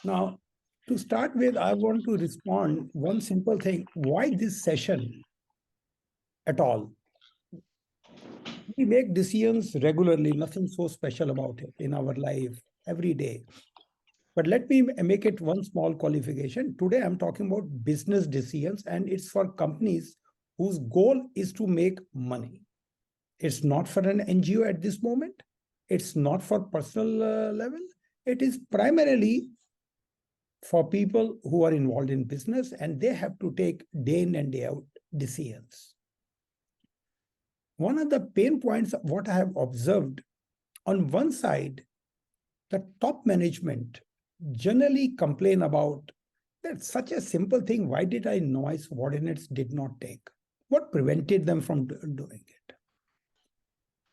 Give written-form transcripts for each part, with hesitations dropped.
Now, to start with, I want to respond one simple thing. Why this session at all? We make decisions regularly, nothing so special about it in our life every day. But let me make it one small qualification. Today, I'm talking about business decisions, and it's for companies whose goal is to make money. It's not for an NGO at this moment. It's not for personal level. It is primarily for people who are involved in business, and they have to take day in and day out decisions. One of the pain points of what I have observed, on one side, the top management generally complain about that such a simple thing, why did I know my subordinates did not take? What prevented them from doing it?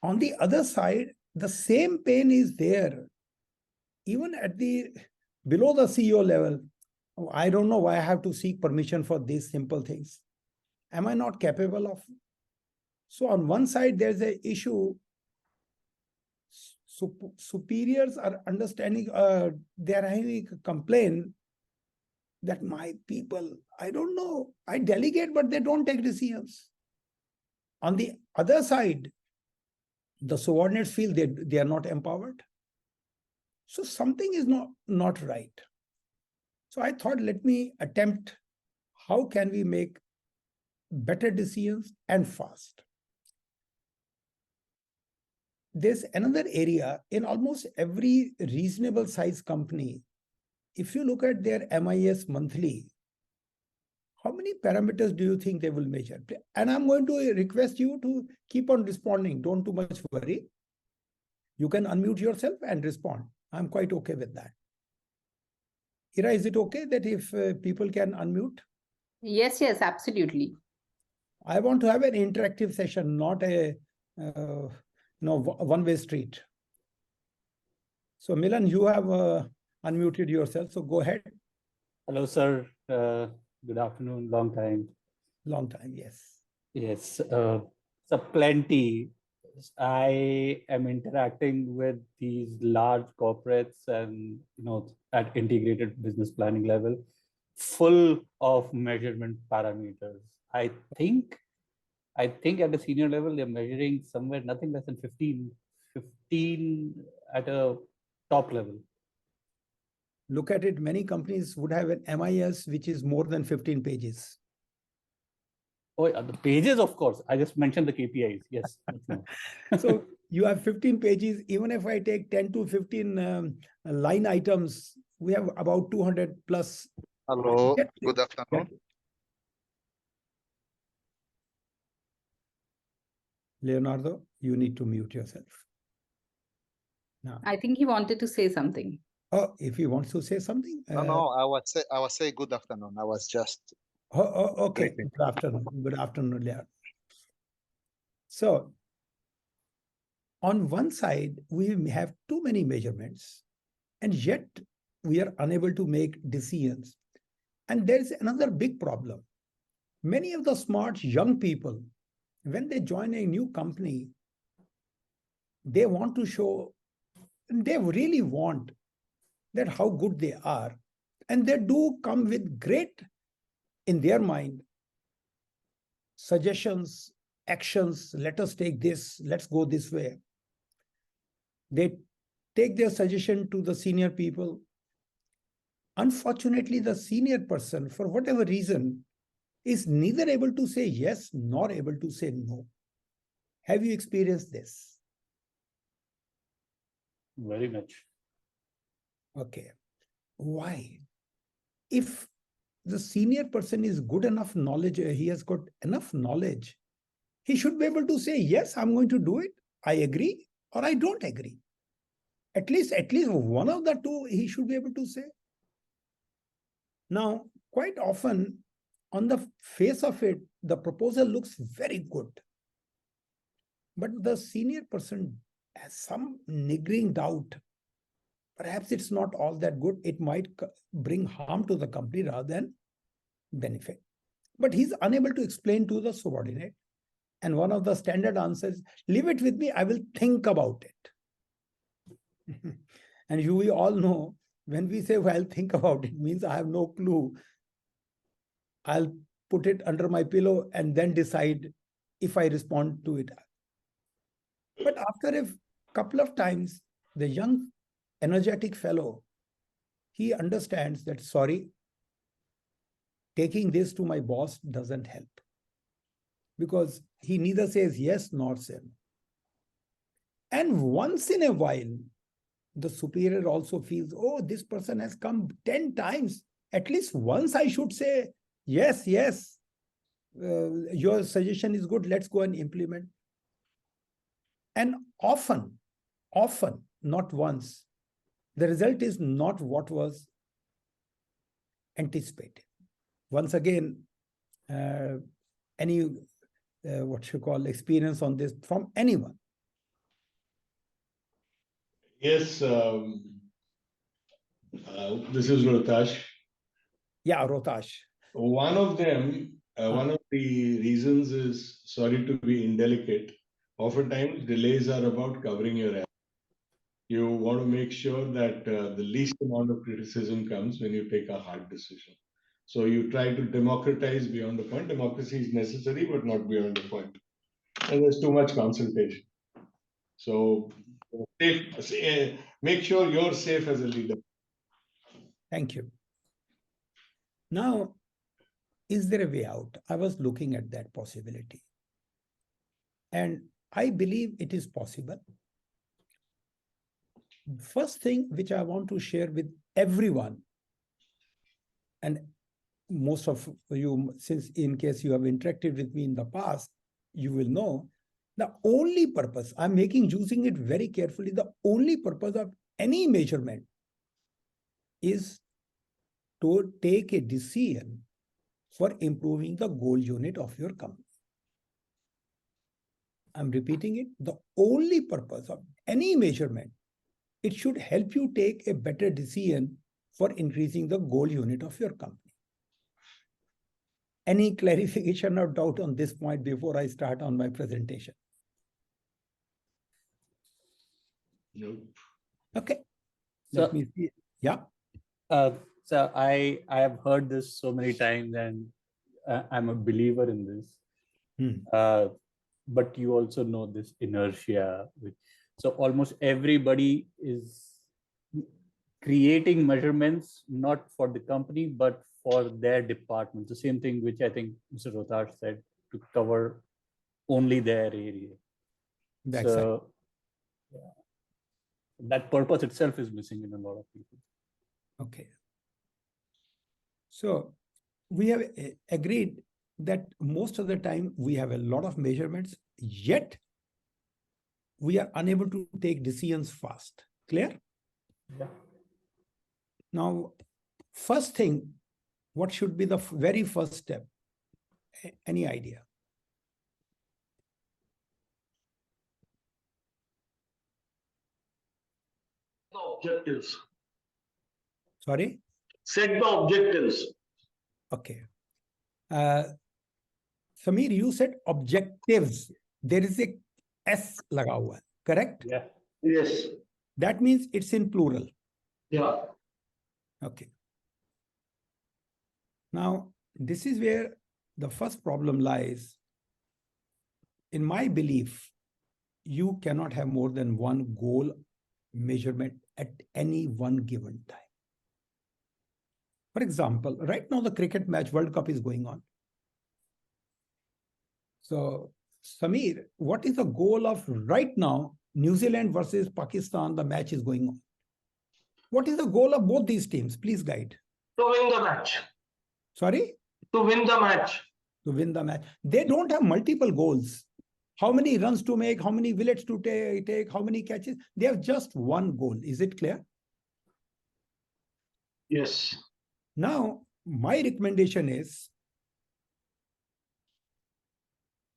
On the other side, the same pain is there, even at the below the CEO level. I don't know why I have to seek permission for these simple things. Am I not capable of? So on one side, there's an issue. Superiors are understanding, they are having a complaint that my people, I don't know, I delegate, but they don't take decisions. On the other side, the subordinates feel they are not empowered. So something is not right. So I thought, let me attempt, how can we make better decisions and fast? There's another area in almost every reasonable size company. If you look at their MIS monthly, how many parameters do you think they will measure? And I'm going to request you to keep on responding. Don't too much worry. You can unmute yourself and respond. I'm quite okay with that. Ira, is it okay that if people can unmute? Yes, absolutely. I want to have an interactive session, not a one-way street. So Milan, you have unmuted yourself, so go ahead. Hello, sir. Good afternoon. Long time. Long time, yes. Yes. So plenty. I am interacting with these large corporates and at integrated business planning level, full of measurement parameters. I think at the senior level, they're measuring somewhere nothing less than 15 at a top level. Look at it, many companies would have an MIS which is more than 15 pages. Oh, yeah, the pages, of course. I just mentioned the KPIs. Yes. So you have 15 pages. Even if I take 10 to 15 line items, we have about 200 plus. Hello, good afternoon. Leonardo, you need to mute yourself. Now, I think he wanted to say something. Oh, if he wants to say something. No, I was saying good afternoon. I was just. Okay. Greeting. Good afternoon. Good afternoon, Leonardo. So, on one side, we have too many measurements, and yet we are unable to make decisions. And there is another big problem. Many of the smart young people, when they join a new company, they want to show, they really want that how good they are. And they do come with great, in their mind, suggestions, actions. Let us take this, let's go this way. They take their suggestion to the senior people. Unfortunately, the senior person, for whatever reason, is neither able to say yes nor able to say no. Have you experienced this? Very much. Okay. Why? If the senior person is good enough knowledge, he has got enough knowledge, he should be able to say, yes, I'm going to do it. I agree or I don't agree. At least one of the two he should be able to say. Now, quite often, on the face of it, the proposal looks very good. But the senior person has some niggling doubt. Perhaps it's not all that good. It might bring harm to the company rather than benefit. But he's unable to explain to the subordinate. And one of the standard answers, leave it with me, I will think about it. And we all know when we say, well, think about it, means I have no clue. I'll put it under my pillow and then decide if I respond to it. But after a couple of times, the young, energetic fellow, he understands that, sorry, taking this to my boss doesn't help. Because he neither says yes nor says no. And once in a while, the superior also feels, oh, this person has come 10 times. At least once I should say, yes, yes, your suggestion is good, let's go and implement. And often, not once, the result is not what was anticipated. Once again, any what you call experience on this from anyone? Yes, this is Rotash. Yeah, Rotash. One of them, one of the reasons is, sorry to be indelicate, oftentimes delays are about covering your ass. You want to make sure that the least amount of criticism comes when you take a hard decision. So you try to democratize beyond the point. Democracy is necessary, but not beyond the point. And there's too much consultation. So make sure you're safe as a leader. Thank you. Now, is there a way out? I was looking at that possibility. And I believe it is possible. First thing which I want to share with everyone, and most of you, since in case you have interacted with me in the past, you will know the only purpose, I'm using it very carefully, the only purpose of any measurement is to take a decision for improving the goal unit of your company. I'm repeating it. The only purpose of any measurement, it should help you take a better decision for increasing the goal unit of your company. Any clarification or doubt on this point before I start on my presentation? Nope. Okay. So- Let me see. Yeah. So I have heard this so many times, and I'm a believer in this. But you also know this inertia. So almost everybody is creating measurements not for the company but for their department. The same thing which I think Mr. Rotash said, to cover only their area. That's so yeah, that purpose itself is missing in a lot of people. okay. So we have agreed that most of the time we have a lot of measurements, yet we are unable to take decisions fast. Clear? Yeah. Now, first thing, what should be the very first step? Any idea? Objectives. Sorry? Set the objectives. Okay. Sameer, you said objectives. There is a S laga hua, correct? Yeah. Yes. That means it's in plural. Yeah. Okay. Now, this is where the first problem lies. In my belief, you cannot have more than one goal measurement at any one given time. For example, right now the cricket match World Cup is going on. So, Sameer, what is the goal of right now, New Zealand versus Pakistan, the match is going on? What is the goal of both these teams? Please guide. To win the match. Sorry? To win the match. To win the match. They don't have multiple goals. How many runs to make, how many wickets to take, how many catches. They have just one goal. Is it clear? Yes. Now, my recommendation is,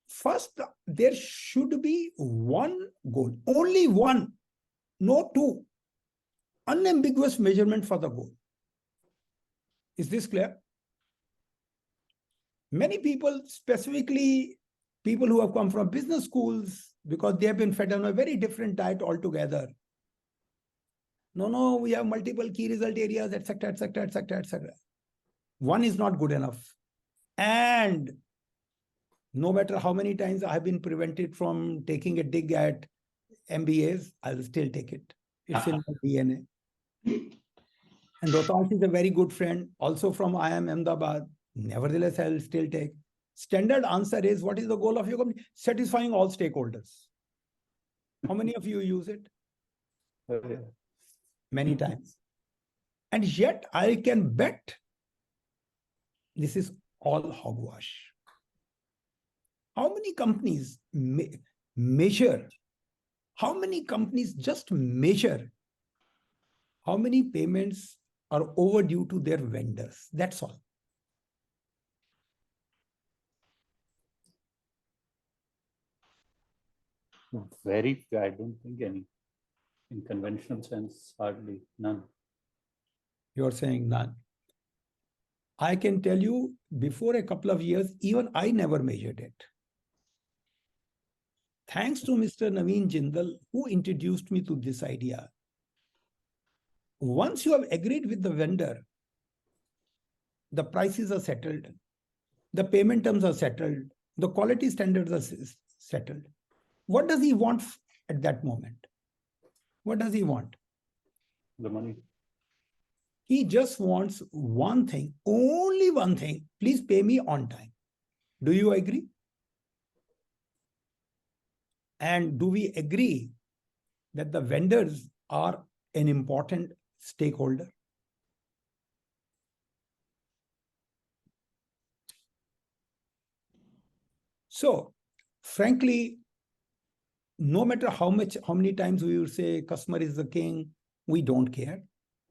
first, there should be one goal, only one, no two. Unambiguous measurement for the goal. Is this clear? Many people, specifically people who have come from business schools, because they have been fed on a very different diet altogether, No, we have multiple key result areas, etc., etc., etc., etc. One is not good enough. And no matter how many times I have been prevented from taking a dig at MBAs, I will still take it. It's in my DNA. And Rohtash is a very good friend, also from IIM Ahmedabad. Nevertheless, I will still take. Standard answer is, what is the goal of your company? Satisfying all stakeholders. How many of you use it? Many times. And yet I can bet this is all hogwash. How many companies measure? How many companies just measure how many payments are overdue to their vendors? That's all. Very few. I don't think any. In conventional sense, hardly none. You're saying none. I can tell you, before a couple of years, even I never measured it. Thanks to Mr. Naveen Jindal, who introduced me to this idea. Once you have agreed with the vendor, the prices are settled, the payment terms are settled, the quality standards are settled. What does he want at that moment? What does he want? The money. He just wants one thing, only one thing. Please pay me on time. Do you agree? And do we agree that the vendors are an important stakeholder? So, frankly, no matter how many times we will say customer is the king, we don't care.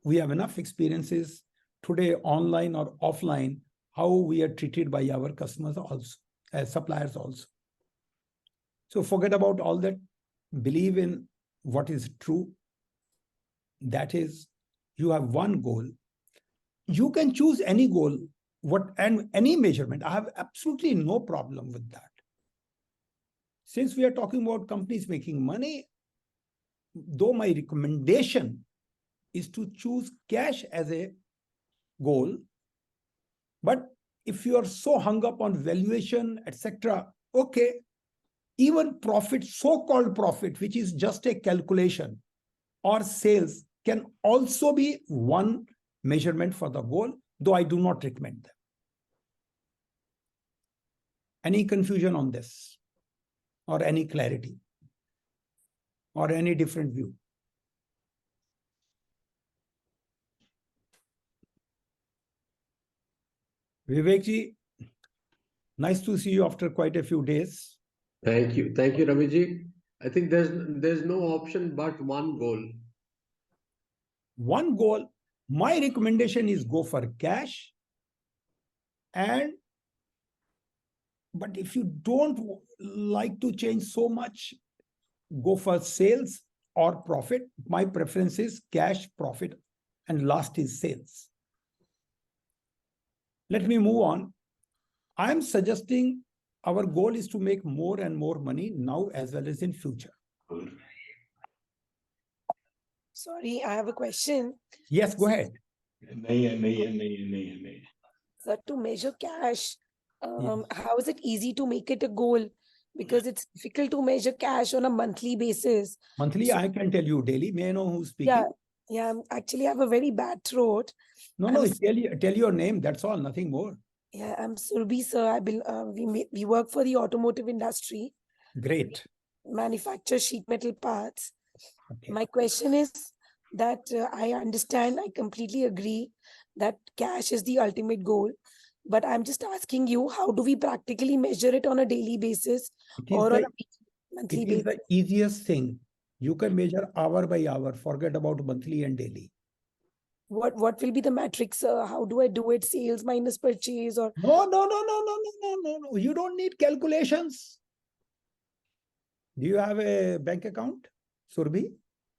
We have enough experiences today, online or offline, how we are treated by our customers also, as suppliers also. So forget about all that. Believe in what is true. That is, you have one goal. You can choose any goal, and any measurement. I have absolutely no problem with that. Since we are talking about companies making money, though my recommendation is to choose cash as a goal, but if you are so hung up on valuation, etc., okay, even profit, so-called profit, which is just a calculation, or sales can also be one measurement for the goal, though I do not recommend them. Any confusion on this? Or any clarity? Or any different view? Vivek ji, nice to see you after quite a few days. Thank you, Ravi ji. I think there's no option but one goal. One goal. My recommendation is go for cash. But if you don't like to change so much, go for sales or profit. My preference is cash, profit, and last is sales. Let me move on. I'm suggesting our goal is to make more and more money now as well as in future. Sorry, I have a question. Yes, go ahead. Sir, to measure cash, how is it easy to make it a goal? Because it's difficult to measure cash on a monthly basis. Monthly, So- I can tell you daily. May I know who's speaking? Yeah, actually, I have a very bad throat. No, tell your name. That's all, nothing more. Yeah, I'm Surbi, sir. We work for the automotive industry, Great. manufacture sheet metal parts. Okay. My question is that I understand, I completely agree that cash is the ultimate goal. But I'm just asking you, how do we practically measure it on a daily basis or on a monthly It is basis? the easiest thing. You can measure hour by hour. Forget about monthly and daily. What will be the metrics? How do I do it? Sales minus purchase or? No. You don't need calculations. Do you have a bank account, Surbi,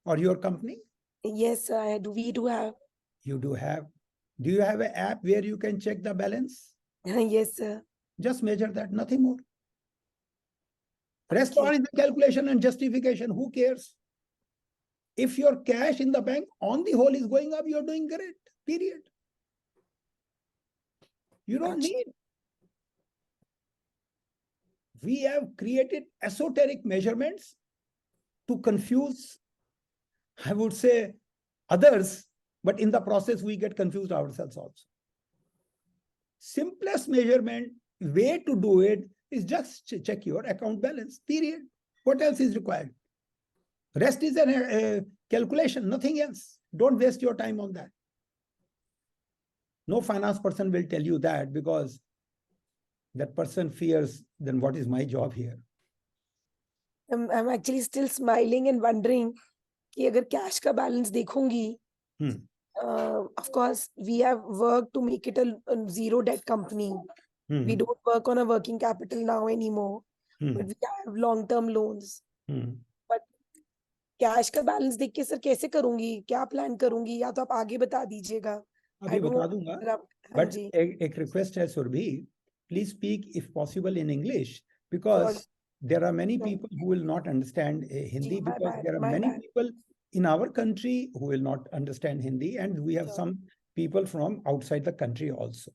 or your company? Yes, we do have. You do have. Do you have an app where you can check the balance? Yes, sir. Just measure that, nothing more. Rest Okay. all is the calculation and justification. Who cares? If your cash in the bank on the whole is going up, you're doing great, period. You don't Gotcha. need. We have created esoteric measurements to confuse, I would say, others, but in the process, we get confused ourselves also. Simplest measurement way to do it is just check your account balance, period. What else is required? Rest is a calculation, nothing else. Don't waste your time on that. No finance person will tell you that, because that person fears, then what is my job here? I'm actually still smiling and wondering कि अगर cash का balance देखूंगी, of course we have worked to make it a zero debt company. We don't work on a working capital now anymore, but we have long-term loans. But cash का balance देख के sir कैसे करूंगी, क्या plan करूंगी, या तो आप आगे बता दीजिएगा. अभी बता दूंगा. But a request है Surabhi, please speak if possible in English, because there are many people who will not understand Hindi, because there are many people in our country who will not understand Hindi, and we have some people from outside the country also.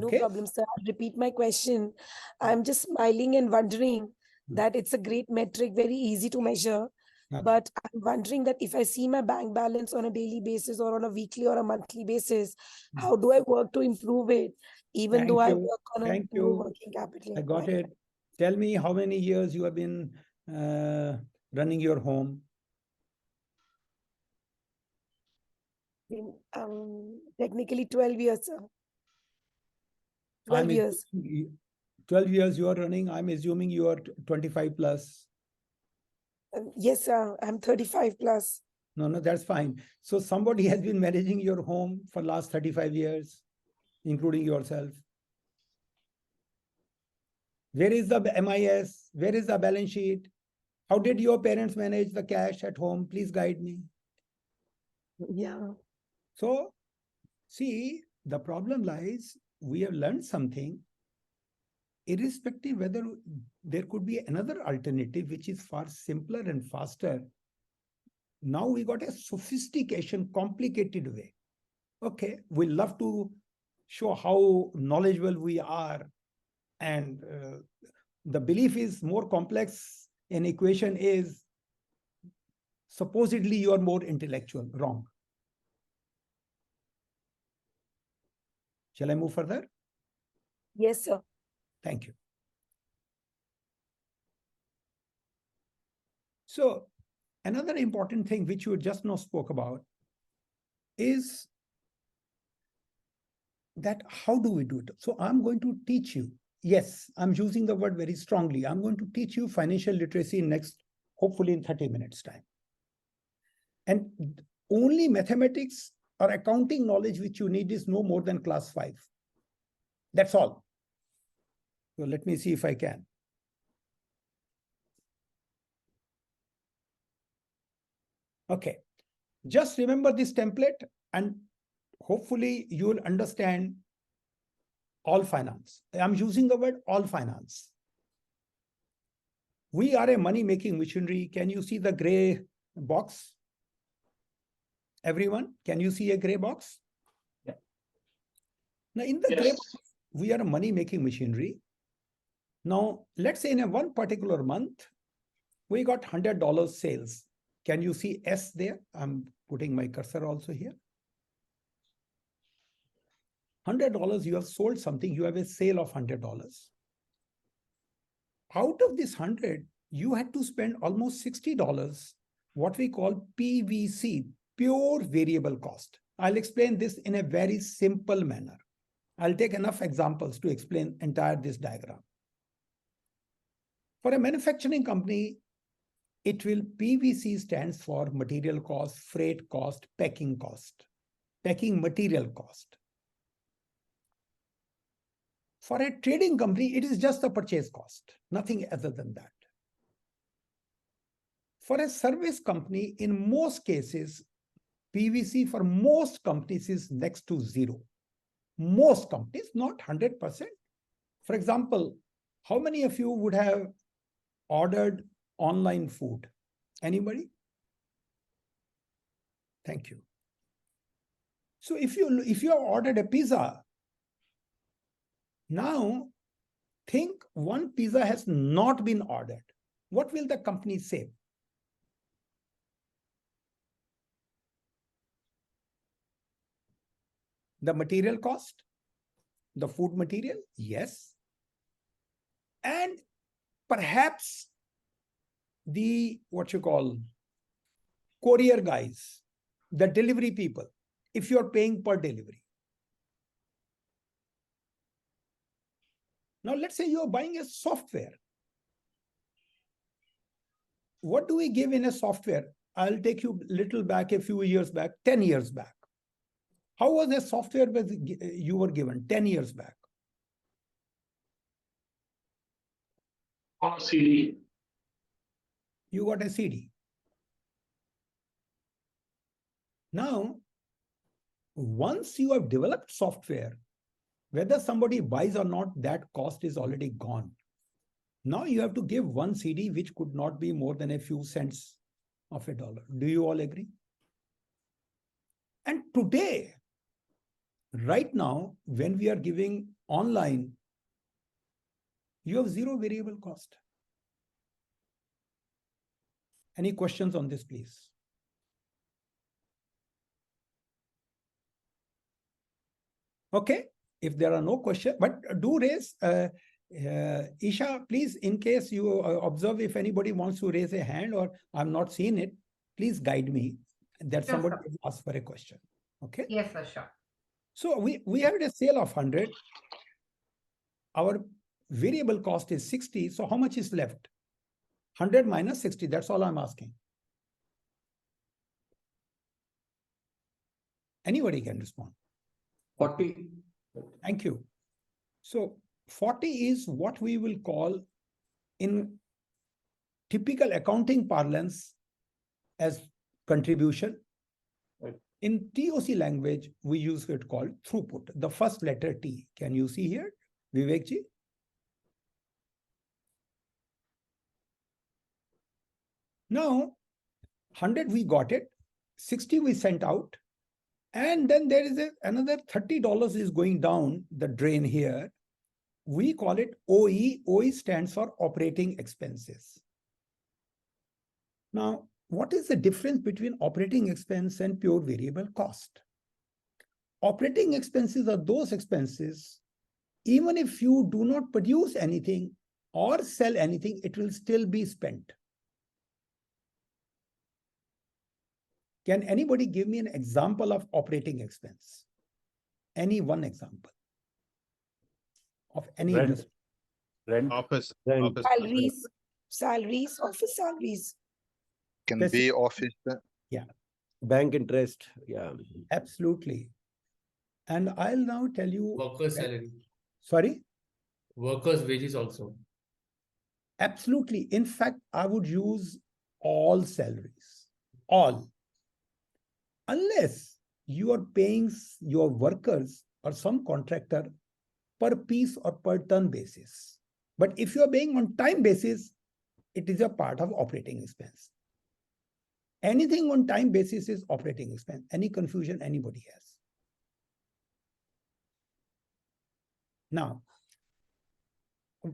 Okay? No problem, sir. I'll repeat my question. I'm just smiling and wondering that it's a great metric, very easy to measure. But I'm wondering that if I see my bank balance on a daily basis or on a weekly or a monthly basis, how do I work to improve it, even though I work on a no working capital? I got it. Tell me how many years you have been running your home? Technically 12 years, sir. 12 years. 12 years you are running. I'm assuming you are 25 plus. Yes, sir. I'm 35 plus. No, that's fine. So somebody has been managing your home for last 35 years, including yourself. Where is the MIS? Where is the balance sheet? How did your parents manage the cash at home? Please guide me. Yeah. So, see, the problem lies, we have learned something, irrespective whether there could be another alternative which is far simpler and faster. Now we got a sophistication, complicated way. Okay, we love to show how knowledgeable we are, and the belief is more complex. An equation is supposedly you are more intellectual. Wrong. Shall I move further? Yes, sir. Thank you. So another important thing which you just now spoke about is that how do we do it? So I'm going to teach you. Yes, I'm using the word very strongly. I'm going to teach you financial literacy next, hopefully in 30 minutes time. And only mathematics or accounting knowledge which you need is no more than class 5. That's all. So let me see if I can. Okay, just remember this template and hopefully you will understand all finance. I'm using the word all finance. We are a money-making machinery. Can you see the gray box? Everyone, can you see a gray box? Yeah. Now in the gray box, we are a money-making machinery. Now, let's say in one particular month, we got $100 sales. Can you see S there? I'm putting my cursor also here. $100, you have sold something, you have a sale of $100. Out of this 100, you had to spend almost $60, what we call PVC, pure variable cost. I'll explain this in a very simple manner. I'll take enough examples to explain entire this diagram. For a manufacturing company, it will PVC stands for material cost, freight cost, packing material cost. For a trading company, it is just the purchase cost, nothing other than that. For a service company, in most cases, PVC for most companies is next to zero. Most companies, not 100%. For example, how many of you would have ordered online food? Anybody? Thank you. So if you have ordered a pizza, now think one pizza has not been ordered. What will the company say? The material cost, the food material, yes. And perhaps the, what you call, courier guys, the delivery people, if you're paying per delivery. Now, let's say you're buying a software. What do we give in a software? I'll take you a little back, a few years back, 10 years back. How was the software you were given 10 years back? On a CD. You got a CD. Now, once you have developed software, whether somebody buys or not, that cost is already gone. Now you have to give one CD, which could not be more than a few cents of a dollar. Do you all agree? And today, right now, when we are giving online, you have zero variable cost. Any questions on this, please? Okay, if there are no questions, but do raise, Isha, please, in case you observe if anybody wants to raise a hand or I'm not seeing it, please guide me that Sure, somebody sir. will ask for a question. Okay. Yes, sir, sure. So we had a sale of 100. Our variable cost is 60. So how much is left? 100 minus 60. That's all I'm asking. Anybody can respond. 40. Thank you. So 40 is what we will call in typical accounting parlance as contribution. Right. In TOC language, we use it called throughput, the first letter T. Can you see here, Vivekji? Now, 100 we got it, 60 we sent out, and then there is another $30 is going down the drain here. We call it OE. OE stands for operating expenses. Now, what is the difference between operating expense and pure variable cost? Operating expenses are those expenses, even if you do not produce anything or sell anything, it will still be spent. Can anybody give me an example of operating expense? Any one example of any Rent. industry? Rent. Office. Rent. Office. Salaries, office salaries. Can be office. Bank interest. Yeah. Absolutely. And I'll now tell you. Workers' salary, Sorry? workers' wages also. Absolutely. In fact, I would use all salaries, all. Unless you are paying your workers or some contractor per piece or per ton basis. But if you are paying on time basis, it is a part of operating expense. Anything on time basis is operating expense. Any confusion anybody has? Now,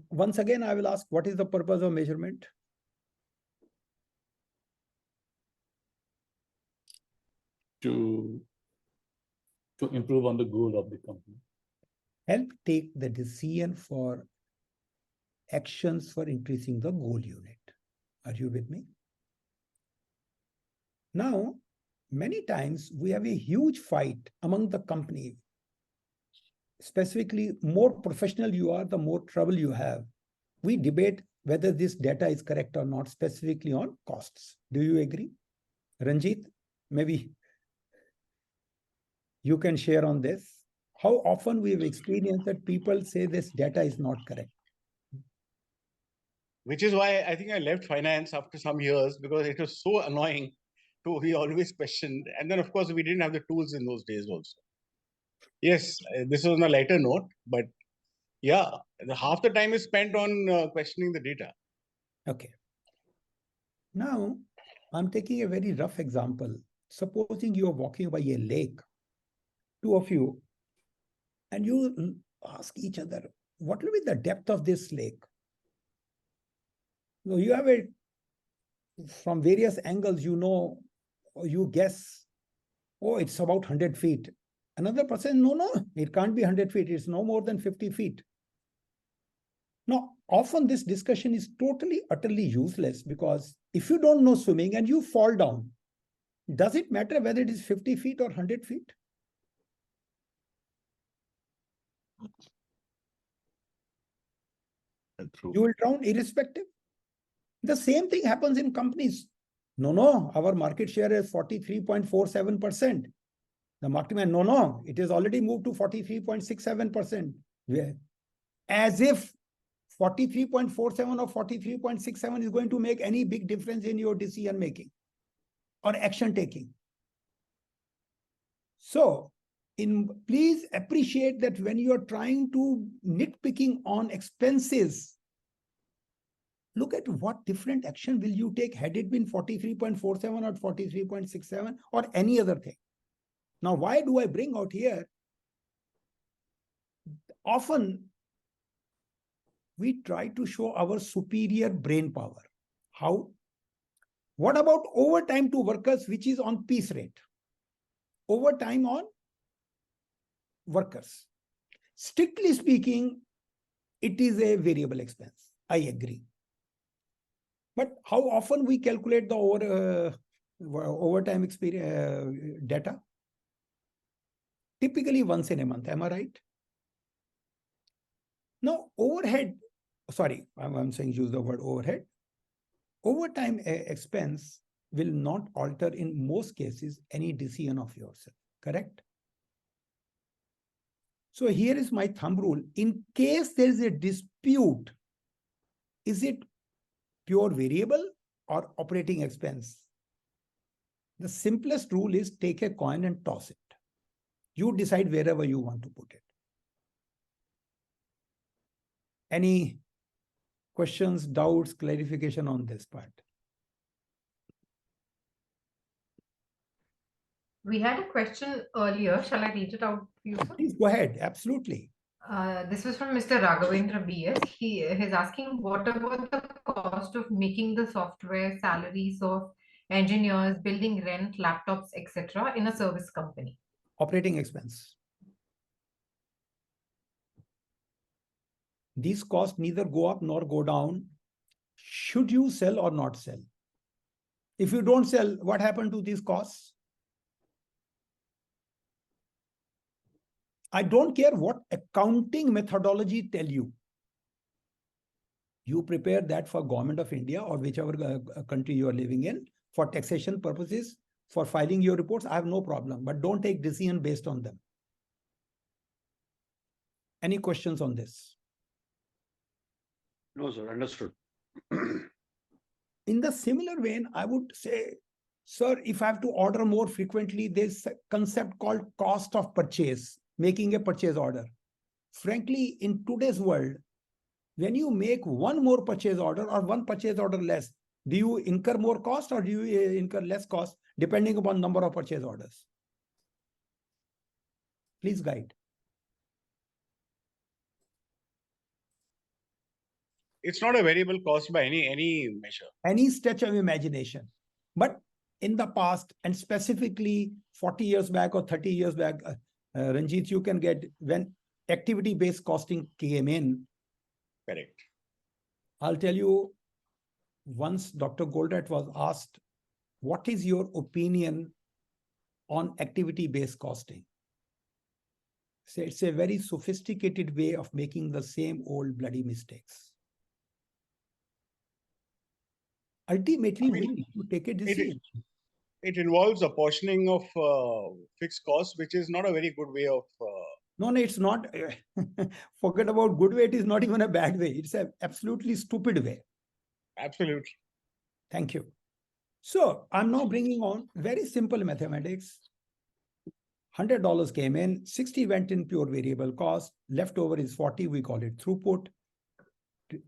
once again, I will ask, what is the purpose of measurement? To improve on the goal of the company. Help take the decision for actions for increasing the goal unit. Are you with me? Now, many times we have a huge fight among the company. Specifically, more professional you are, the more trouble you have. We debate whether this data is correct or not, specifically on costs. Do you agree? Ranjit, maybe you can share on this. How often we have experienced that people say this data is not correct. Which is why I think I left finance after some years, because it was so annoying to be always questioned. And then, of course, we didn't have the tools in those days also. Yes, this was on a lighter note, but yeah, half the time is spent on questioning the data. Okay. Now, I'm taking a very rough example. supposing you are walking by a lake, two of you, and you ask each other, what will be the depth of this lake? So you have it from various angles, you know, or you guess, oh, it's about 100 feet. Another person, no, it can't be 100 feet. It's no more than 50 feet. Now, often this discussion is totally, utterly useless because if you don't know swimming and you fall down, does it matter whether it is 50 feet or 100 feet? True. You will drown irrespective. The same thing happens in companies. No, our market share is 43.47%. The market man, no, it has already moved to 43.67%. As if 43.47 or 43.67 is going to make any big difference in your decision making or action taking. So, please appreciate that when you are trying to nitpicking on expenses, look at what different action will you take had it been 43.47 or 43.67 or any other thing. Now, why do I bring out here? Often, we try to show our superior brain power. How? What about overtime to workers, which is on piece rate? Overtime on workers. Strictly speaking, it is a variable expense. I agree. But how often we calculate the overtime experience data? Typically once in a month. Am I right? Now, overhead, sorry, I'm saying use the word overhead. Overtime expense will not alter in most cases any decision of yourself, correct? So here is my thumb rule. In case there is a dispute, is it pure variable or operating expense? The simplest rule is take a coin and toss it. You decide wherever you want to put it. Any questions, doubts, clarification on this part? We had a question earlier. Shall I read it out for you, sir? Please go ahead. Absolutely. This was from Mr. Raghavendra BS. He is asking, what about the cost of making the software, salaries of engineers, building rent, laptops, etc. in a service company? Operating expense. These costs neither go up nor go down. Should you sell or not sell? If you don't sell, what happened to these costs? I don't care what accounting methodology tell you. You prepare that for Government of India or whichever country you are living in for taxation purposes, for filing your reports. I have no problem, but don't take decision based on them. Any questions on this? No, sir. Understood. In the similar vein, I would say, sir, if I have to order more frequently, there's a concept called cost of purchase, making a purchase order. Frankly, in today's world, when you make one more purchase order or one purchase order less, do you incur more cost or do you incur less cost depending upon number of purchase orders? Please guide. It's not a variable cost by any measure. Any stretch of imagination. But in the past, and specifically 40 years back or 30 years back, Ranjit, you can get when activity-based costing came in. Correct. I'll tell you, once Dr. Goldratt was asked, what is your opinion on activity-based costing? So it's a very sophisticated way of making the same old bloody mistakes. Ultimately, we need to take a decision. It involves apportioning of fixed costs, which is not a very good way of... No, it's not. Forget about good way. It is not even a bad way. It's an absolutely stupid way. Absolutely. Thank you. So I'm now bringing on very simple mathematics. $100 came in, 60 went in pure variable cost, leftover is 40, we call it throughput.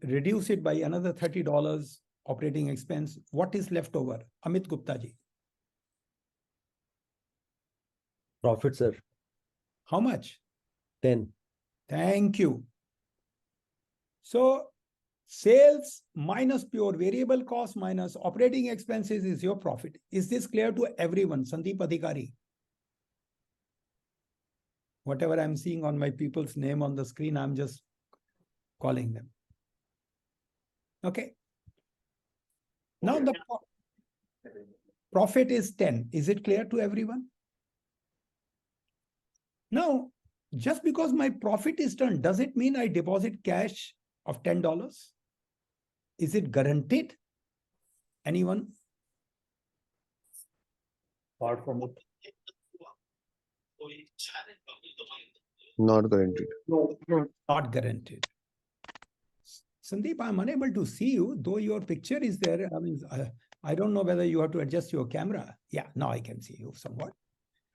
Reduce it by another $30 operating expense. What is left over? Amit Gupta ji. Profit, sir. How much? 10. Thank you. So sales minus pure variable cost minus operating expenses is your profit. Is this clear to everyone? Sandeep Adhikari. Whatever I'm seeing on my people's name on the screen, I'm just calling them. Okay. Now the profit is 10. Is it clear to everyone? Now, just because my profit is 10, does it mean I deposit cash of $10? Is it guaranteed? Anyone? Apart from it. Not guaranteed. No, no. Not guaranteed. Sandeep, I'm unable to see you, though your picture is there. I mean, I don't know whether you have to adjust your camera. Yeah, now I can see you somewhat.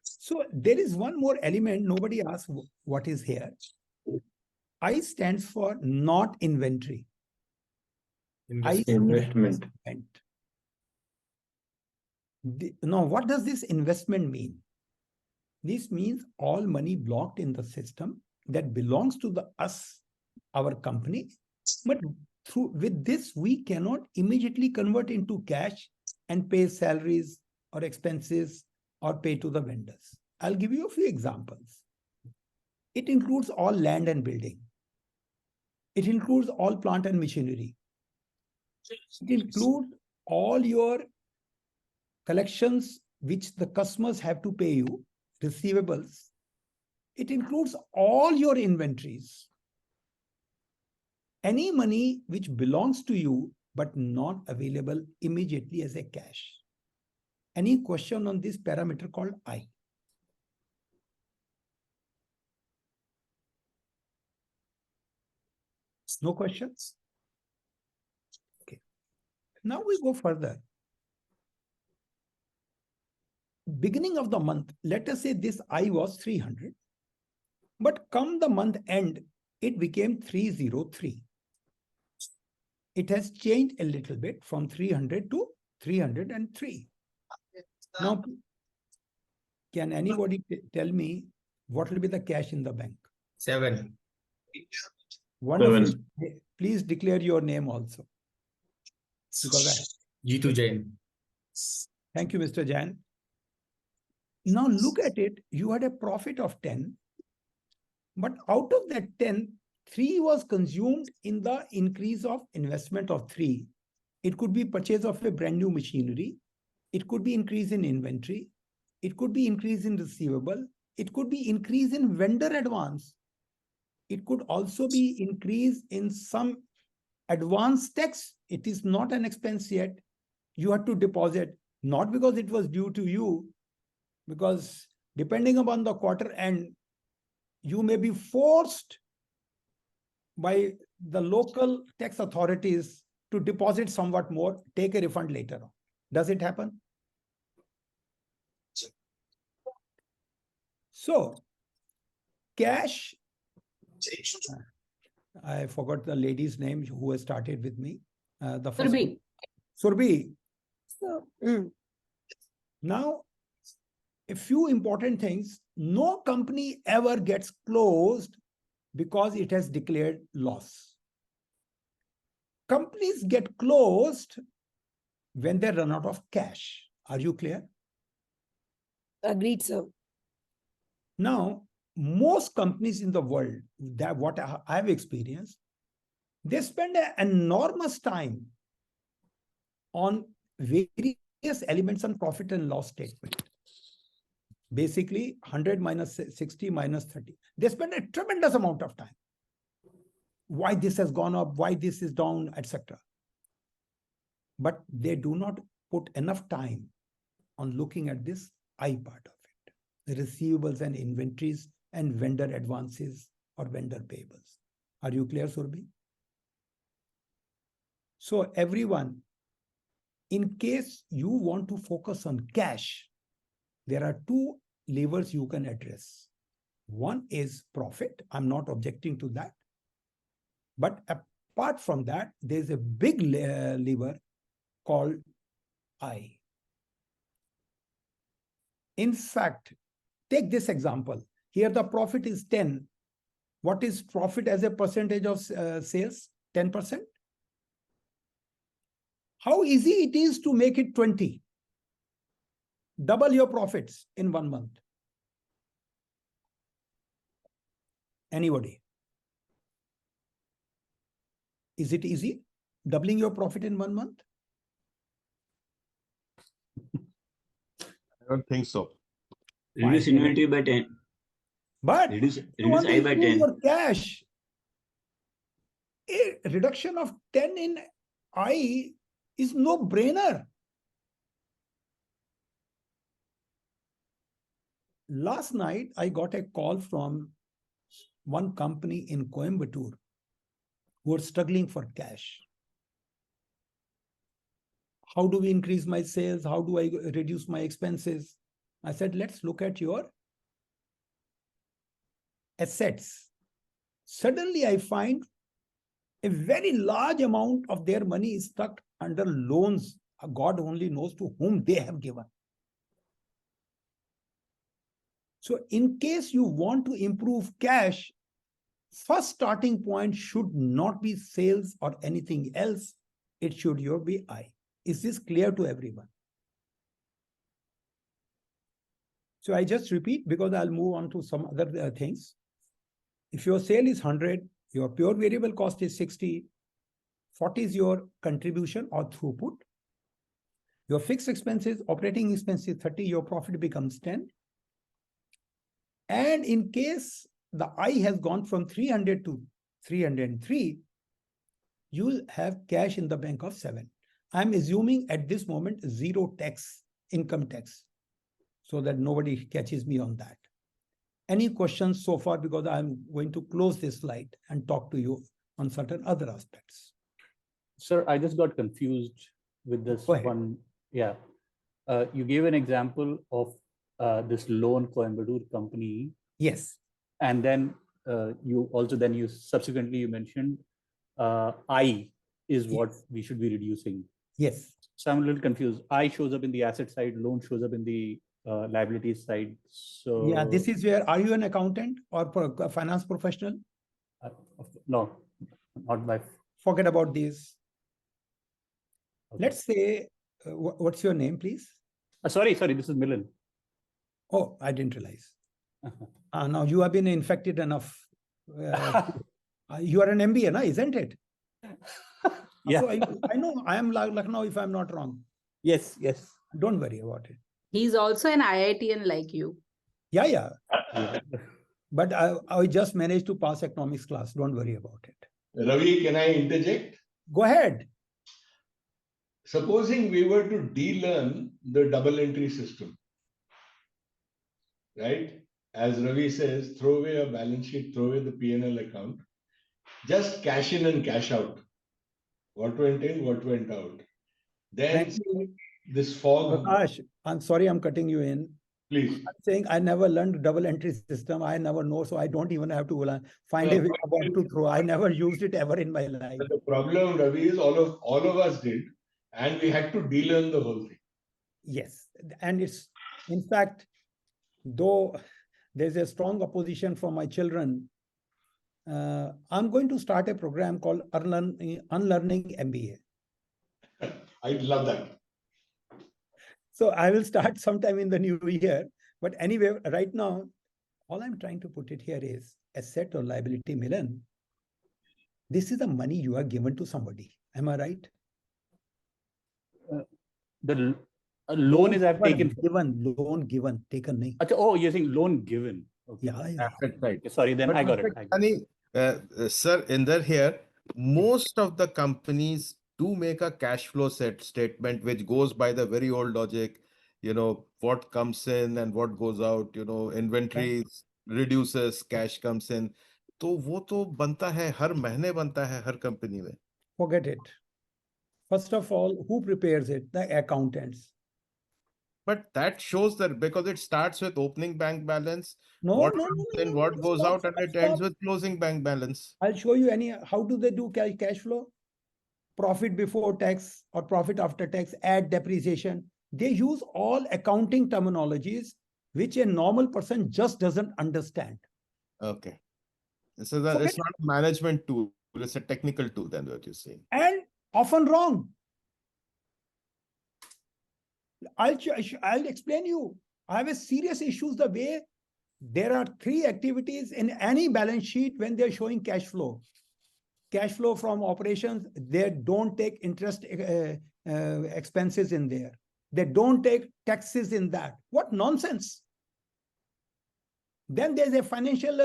So there is one more element. Nobody asked what is here. I stands for not inventory. Investment. Now, what does this investment mean? This means all money blocked in the system that belongs to us, our company. But with this, we cannot immediately convert into cash and pay salaries or expenses or pay to the vendors. I'll give you a few examples. It includes all land and building. It includes all plant and machinery. It includes all your collections which the customers have to pay you, receivables. It includes all your inventories. Any money which belongs to you but not available immediately as a cash. Any question on this parameter called I? No questions? Okay. Now we go further. Beginning of the month, let us say this I was 300, but come the month end, it became 303. It has changed a little bit from 300 to 303. Now, can anybody tell me what will be the cash in the bank? 7. Wonderful. Please declare your name also. Because Jitu Jain. Thank you, Mr. Jain. Now look at it. You had a profit of 10, but out of that 10, 3 was consumed in the increase of investment of 3. It could be purchase of a brand new machinery. It could be increase in inventory. It could be increase in receivable. It could be increase in vendor advance. It could also be increase in some advance tax. It is not an expense yet. You have to deposit, not because it was due to you, because depending upon the quarter end, you may be forced by the local tax authorities to deposit somewhat more, take a refund later on. Does it happen? So, cash, I forgot the lady's name who has started with me. The first Surabhi. Surabhi. Now, a few important things. No company ever gets closed because it has declared loss. Companies get closed when they run out of cash. Are you clear? Agreed, sir. Now, most companies in the world, that what I have experienced, they spend an enormous time on various elements on profit and loss statement. Basically, 100 minus 60 minus 30. They spend a tremendous amount of time. Why this has gone up, why this is down, etc. But they do not put enough time on looking at this I part of it. The receivables and inventories and vendor advances or vendor payables. Are you clear, Surabhi? So everyone, in case you want to focus on cash, there are 2 levers you can address. One is profit. I'm not objecting to that. But apart from that, there's a big lever called I. In fact, take this example. Here the profit is 10. What is profit as a percentage of sales? 10%. How easy it is to make it 20. Double your profits in 1 month. Anybody? Is it easy? Doubling your profit in 1 month? I don't think so. Reduce Fine. inventory by 10. But Reduce you want to I by improve 10. your cash. A reduction of 10 in I is no brainer. Last night, I got a call from one company in Coimbatore who are struggling for cash. How do we increase my sales? How do I reduce my expenses? I said, let's look at your assets. Suddenly, I find a very large amount of their money is stuck under loans. God only knows to whom they have given. So in case you want to improve cash, first starting point should not be sales or anything else. It should be I. Is this clear to everyone? So I just repeat because I'll move on to some other things. If your sale is 100, your pure variable cost is 60, 40 is your contribution or throughput. Your fixed expenses, operating expenses 30, your profit becomes 10. And in case the I has gone from 300 to 303, you'll have cash in the bank of 7. I'm assuming at this moment, 0 tax, income tax, so that nobody catches me on that. Any questions so far? Because I'm going to close this slide and talk to you on certain other aspects. Sir, I just got confused with this one. Yeah. You gave an example of this loan Coimbatore company. Yes. And then you subsequently mentioned I is what we should be reducing. Yes. So I'm a little confused. I shows up in the asset side, loan shows up in the liabilities side. So yeah, this is where, are you an accountant or a finance professional? No, not by. Forget about this. Okay. Let's say, what's your name, please? Sorry, this is Milan. Oh, I didn't realize. Now you have been infected enough. You are an MBA, no, isn't it? Yeah. So I know I am Lucknow if I'm not wrong. Yes. Don't worry about it. He's also an IITian like you. Yeah. But I just managed to pass economics class. Don't worry about it. Ravi, can I interject? Go ahead. Supposing we were to de-learn the double entry system, right? As Ravi says, throw away a balance sheet, throw away the P&L account, just cash in and cash out. What went in, what went out. Then this fog. Prakash, I'm sorry I'm cutting you in. Please. I'm saying I never learned double entry system. I never know, so I don't even have to find a way about to throw. I never used it ever in my life. But the problem, Ravi, is all of us did, and we had to de-learn the whole thing. Yes, and it's, in fact, though there's a strong opposition from my children, I'm going to start a program called Unlearning MBA. I love that. So I will start sometime in the new year. But anyway, right now, all I'm trying to put it here is asset or liability, Milan. This is the money you are given to somebody. Am I right? The loan is I've taken. Loan given, taken. Nahi. Oh, you're saying loan given. Okay. Yeah. Right. Sorry, then I got it. Sir, Inder here, most of the companies do make a cash flow statement, which goes by the very old logic, what comes in and what goes out, inventory reduces, cash comes in. तो वो तो बनता है, हर महीने बनता है हर company में. Forget it. First of all, who prepares it? The accountants. But that shows that because it starts with opening bank balance, No, what no, comes no, in, no, what no, goes stop, out, stop, and it stop. ends with closing bank balance. I'll show you how do they do cash flow? Profit before tax or profit after tax, add depreciation. They use all accounting terminologies which a normal person just doesn't understand. Okay. So that Forget it's not a management tool, it's a technical tool, then what you're saying. and often wrong. I'll explain you. I have a serious issues the way there are 3 activities in any balance sheet when they're showing cash flow. Cash flow from operations, they don't take interest expenses in there. They don't take taxes in that. What nonsense. Then there's a financial,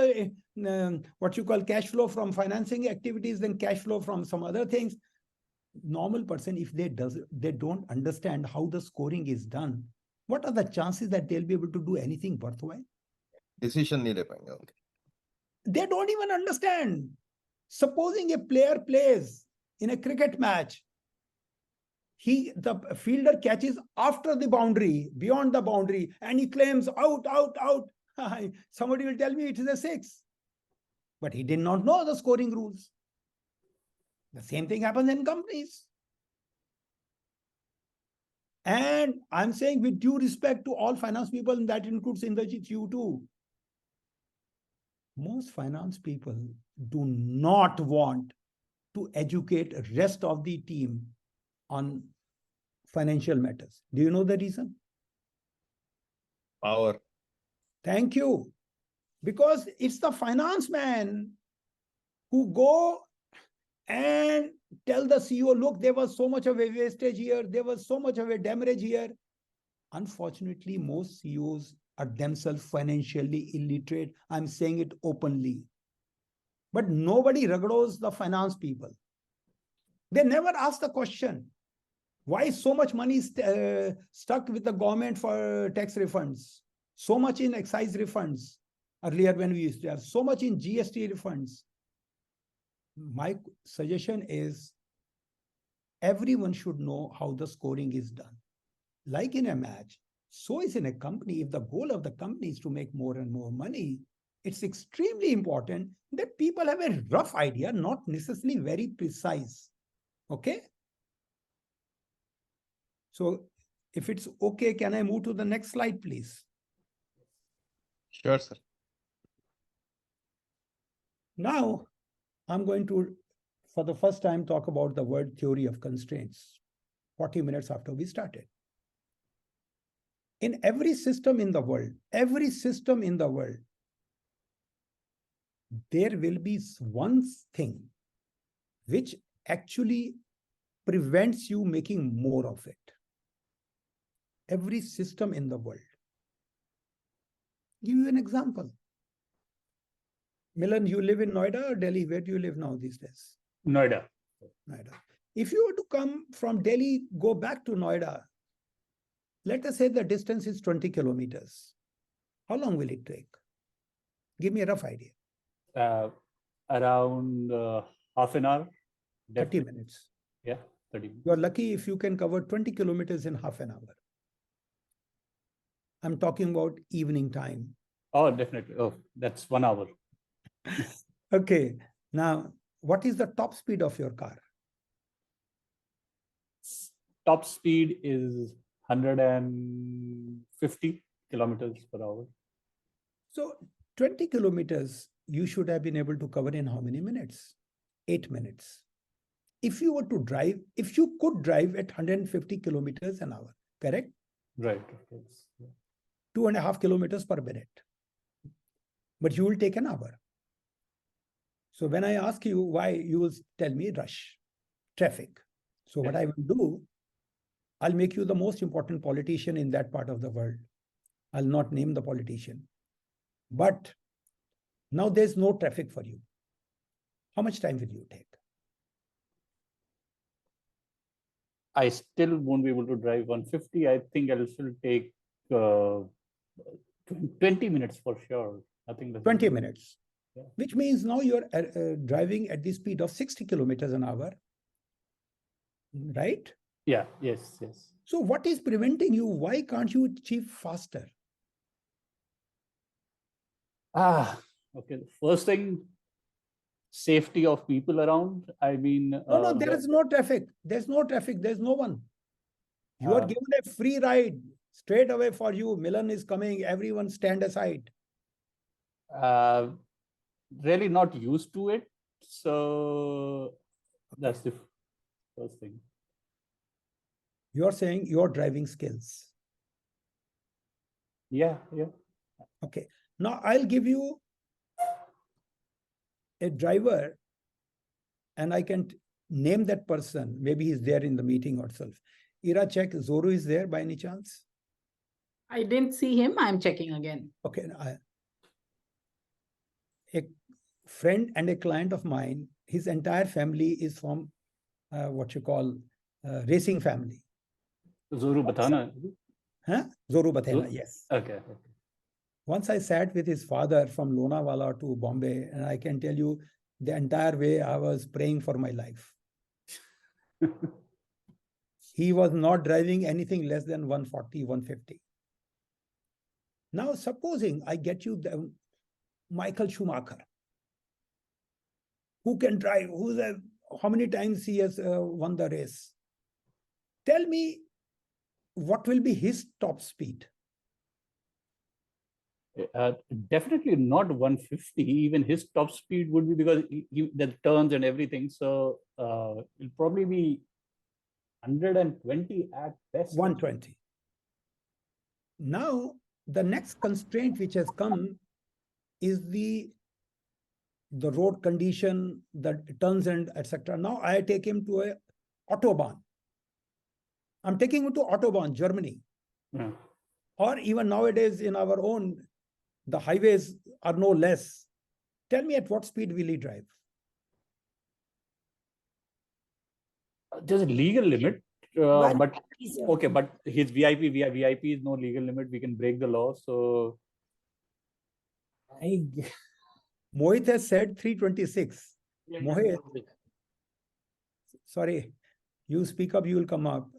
what you call cash flow from financing activities, then cash flow from some other things. Normal person, if they don't understand how the scoring is done, what are the chances that they'll be able to do anything worthwhile? Decision need okay. They don't even understand. Supposing a player plays in a cricket match, the fielder catches after the boundary, beyond the boundary, and he claims out, out, out. Somebody will tell me it is a 6. But he did not know the scoring rules. The same thing happens in companies. And I'm saying with due respect to all finance people, and that includes Inderjit, you too. Most finance people do not want to educate the rest of the team on financial matters. Do you know the reason? Power. Thank you. Because it's the finance man who go and tell the CEO, look, there was so much of a wastage here, there was so much of a damage here. Unfortunately, most CEOs are themselves financially illiterate. I'm saying it openly. But nobody ragdos the finance people. They never ask the question, why so much money is stuck with the government for tax refunds? So much in excise refunds. Earlier when we used to have so much in GST refunds. My suggestion is everyone should know how the scoring is done. Like in a match, so is in a company. If the goal of the company is to make more and more money, it's extremely important that people have a rough idea, not necessarily very precise. Okay? So if it's okay, can I move to the next slide, please? Sure, sir. Now, I'm going to, for the first time, talk about the word theory of constraints, 40 minutes after we started. In every system in the world, there will be one thing which actually prevents you making more of it. Every system in the world. Give you an example. Milan, you live in Noida or Delhi? Where do you live now these days? Noida. Noida. If you were to come from Delhi, go back to Noida, let us say the distance is 20 kilometers. How long will it take? Give me a rough idea. Around half an hour. 30 minutes. Yeah, 30 minutes. You're lucky if you can cover 20 kilometers in half an hour. I'm talking about evening time. Oh, definitely. Oh, that's 1 hour. Okay. Now, what is the top speed of your car? Top speed is 150 kilometers per hour. So 20 kilometers, you should have been able to cover in how many minutes? 8 minutes. If you were to drive, if you could drive at 150 kilometers an hour, correct? Right. Yes. 2.5 kilometers per minute. But you will take an hour. So when I ask you why, you will tell me rush, traffic. So what I will do, I'll make you the most important politician in that part of the world. I'll not name the politician. But now there's no traffic for you. How much time will you take? I still won't be able to drive 150. I think I'll still take 20 minutes for sure. I think 20 minutes. Yeah. Which means now you're driving at the speed of 60 kilometers an hour, right? Yeah, yes. So what is preventing you? Why can't you achieve faster? Okay. The first thing, safety of people around. I mean, No, there is no traffic. There's no traffic. There's no one. You are given a free ride. Straight away for you, Milan is coming. Everyone stand aside. Really not used to it. So that's the first thing. You're saying your driving skills. Yeah. Okay. Now I'll give you a driver and I can name that person. Maybe he's there in the meeting itself. Ira, check. Zoru is there by any chance? I didn't see him. I'm checking again. Okay. A friend and a client of mine, his entire family is from what you call racing family. Zoru Batana. Huh? Zoru Batena, yes. Okay. Once I sat with his father from Lonavala to Bombay, and I can tell you the entire way I was praying for my life. He was not driving anything less than 140, 150. Now, supposing I get you the Michael Schumacher, who can drive, how many times he has won the race? Tell me, what will be his top speed? Definitely not 150. Even his top speed would be, because the turns and everything. So it'll probably be 120 at best. 120. Now, the next constraint which has come is the road condition, the turns and etc. Now I take him to a Autobahn. I'm taking him to Autobahn, Germany. Yeah. Or even nowadays in our own, the highways are no less. Tell me at what speed will he drive? There's a legal limit, but Easier. okay, but his VIP is no legal limit. We can break the law. So Mohit has said 326. Mohit, sorry, you speak up, you will come up.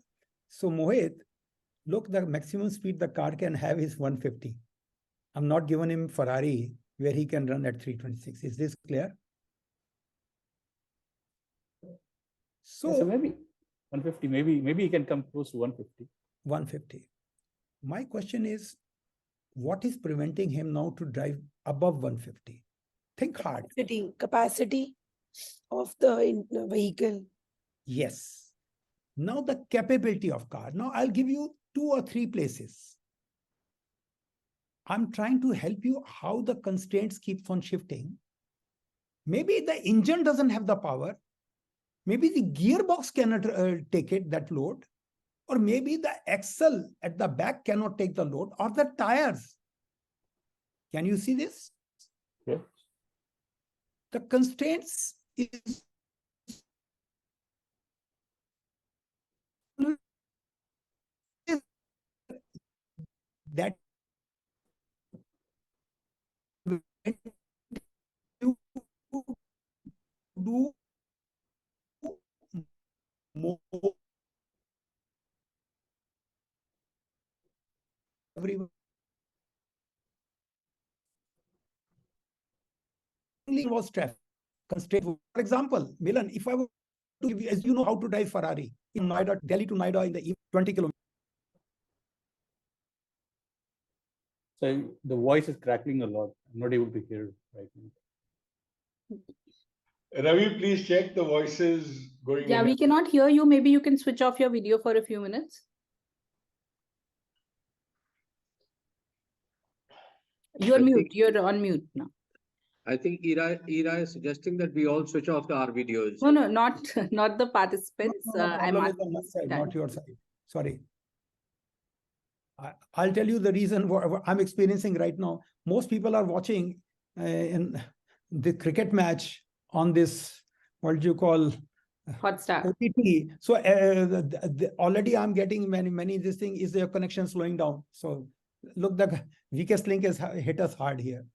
So Mohit, look, the maximum speed the car can have is 150. I'm not giving him Ferrari where he can run at 326. Is this clear? So maybe 150, maybe he can come close to 150. 150. My question is, what is preventing him now to drive above 150? Think hard. Capacity of the vehicle. Yes. Now the capability of car. Now I'll give you 2 or 3 places. I'm trying to help you how the constraints keeps on shifting. Maybe the engine doesn't have the power. Maybe the gearbox cannot take it, that load. Or maybe the axle at the back cannot take the load, or the tires. Can you see this? Yeah. The constraints is that you do more everyone was traffic constraint. For example, Milan, if I were to give you, as you know how to drive Ferrari in Noida, Delhi to Noida in the 20 kilometers. So the voice is crackling a lot. I'm not able to hear right now. Ravi, please check the voices going Yeah, in. we cannot hear you. Maybe you can switch off your video for a few minutes. You're mute. You're on mute now. I think Ira is suggesting that we all switch off our videos. No, not the participants. I'm Problem is on my side, not your side. Sorry. I'll tell you the reason what I'm experiencing right now. Most people are watching in the cricket match on this, what do you call? Hotstar. OTT. So already I'm getting many this thing, is their connection slowing down? So look, the weakest link has hit us hard here.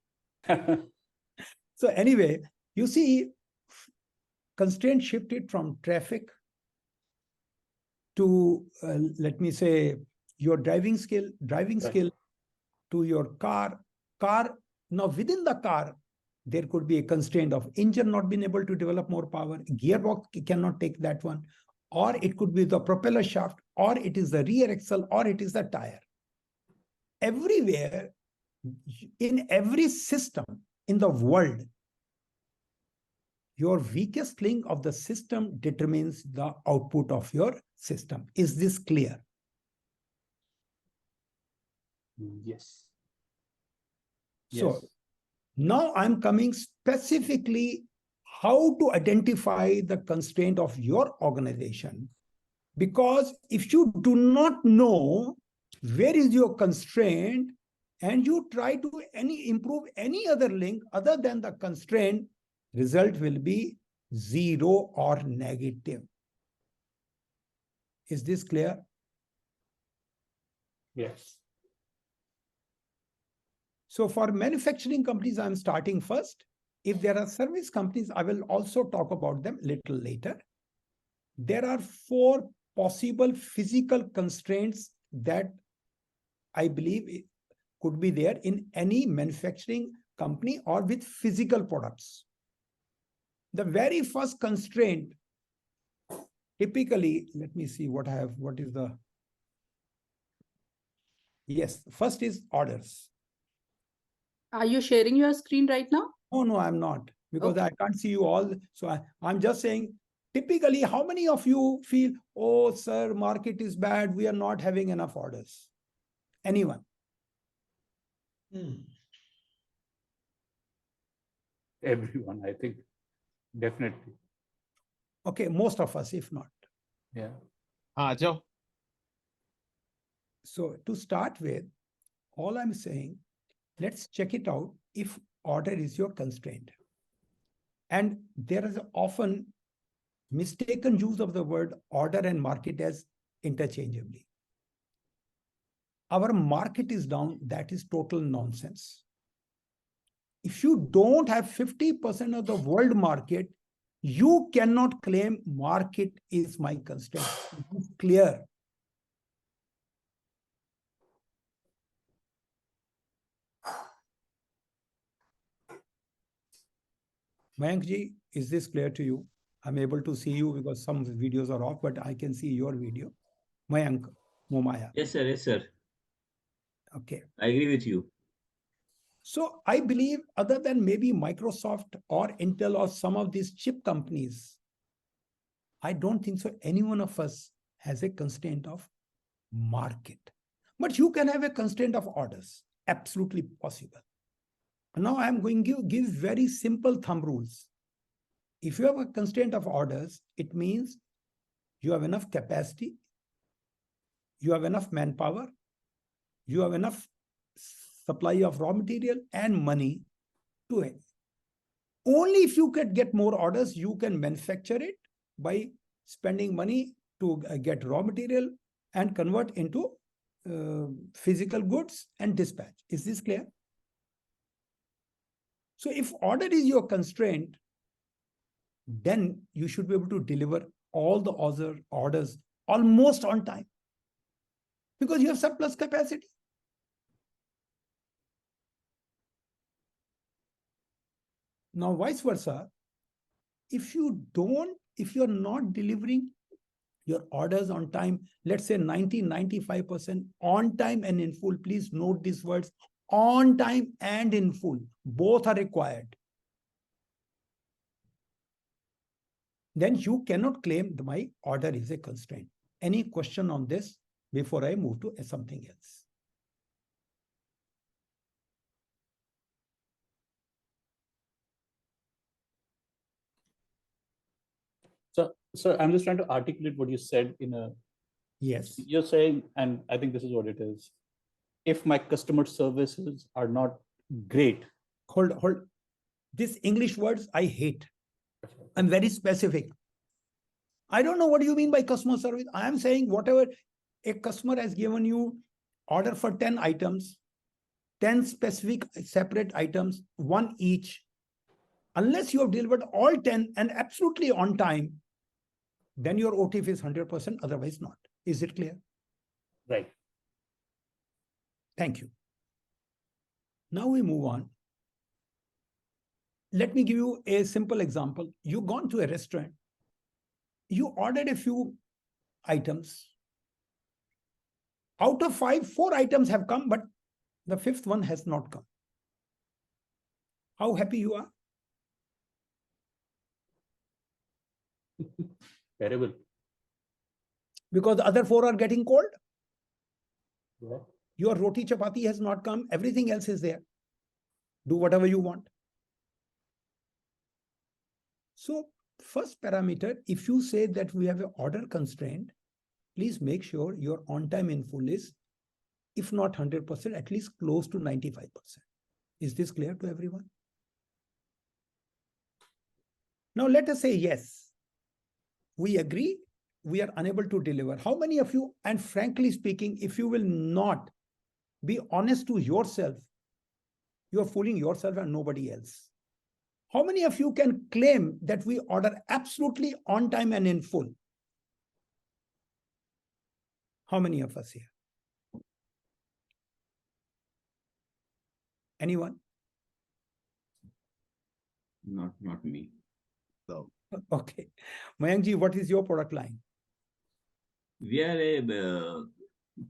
So anyway, you see, constraint shifted from traffic to, let me say, your driving skill to your car. Now within the car, there could be a constraint of engine not being able to develop more power, gearbox cannot take that one, or it could be the propeller shaft, or it is the rear axle, or it is the tire. everywhere, in every system in the world, your weakest link of the system determines the output of your system. Is this clear? Yes. So Yes. now I'm coming specifically how to identify the constraint of your organization. Because if you do not know where is your constraint and you try to improve any other link other than the constraint, result will be 0 or negative. Is this clear? Yes. So for manufacturing companies, I'm starting first. If there are service companies, I will also talk about them a little later. There are 4 possible physical constraints that I believe could be there in any manufacturing company or with physical products. The very first constraint, typically, let me see what I have, what is the, yes, first is orders. Are you sharing your screen right now? No, I'm not, because Okay. I can't see you all. So I'm just saying, typically, how many of you feel, oh, sir, market is bad, we are not having enough orders? Anyone? Everyone, I think, definitely. Okay, most of us, if not. Yeah. Joe. So to start with, all I'm saying, let's check it out if order is your constraint. And there is often mistaken use of the word order and market as interchangeably. Our market is down, that is total nonsense. If you don't have 50% of the world market, you cannot claim market is my constraint. It's clear. Mayank ji, is this clear to you? I'm able to see you because some videos are off, but I can see your video. Mayank, Momaya. Yes, sir. Yes, sir. Okay. I agree with you. So I believe other than maybe Microsoft or Intel or some of these chip companies, I don't think so any one of us has a constraint of market. But you can have a constraint of orders. Absolutely possible. Now I'm going to give very simple thumb rules. If you have a constraint of orders, it means you have enough capacity, you have enough manpower, you have enough supply of raw material and money to it. Only if you could get more orders, you can manufacture it by spending money to get raw material and convert into physical goods and dispatch. Is this clear? So if order is your constraint, then you should be able to deliver all the other orders almost on time because you have surplus capacity. Now, vice versa, if you're not delivering your orders on time, let's say 90-95% on time and in full, please note these words, on time and in full, both are required. Then you cannot claim my order is a constraint. Any question on this before I move to something else? So I'm just trying to articulate what you said in a. Yes. You're saying, and I think this is what it is. If my customer services are not great. Hold. These English words I hate. I'm very specific. I don't know what you mean by customer service. I am saying whatever a customer has given you order for 10 items, 10 specific separate items, one each. Unless you have delivered all 10 and absolutely on time, then your OTF is 100%, otherwise not. Is it clear? Right. Thank you. Now we move on. Let me give you a simple example. You've gone to a restaurant. You ordered a few items. Out of 5, 4 items have come, but The fifth one has not come. How happy you are? Terrible. Because the other four are getting cold. Yeah. Your roti chapati has not come. Everything else is there. Do whatever you want. So first parameter, if you say that we have an order constraint, please make sure your on time in full is, if not 100%, at least close to 95%. Is this clear to everyone? Now let us say yes. We agree we are unable to deliver. How many of you, and frankly speaking, if you will not be honest to yourself, you are fooling yourself and nobody else. How many of you can claim that we order absolutely on time and in full? How many of us here? Anyone? Not me. So, Okay. Mayankji, what is your product line? We are a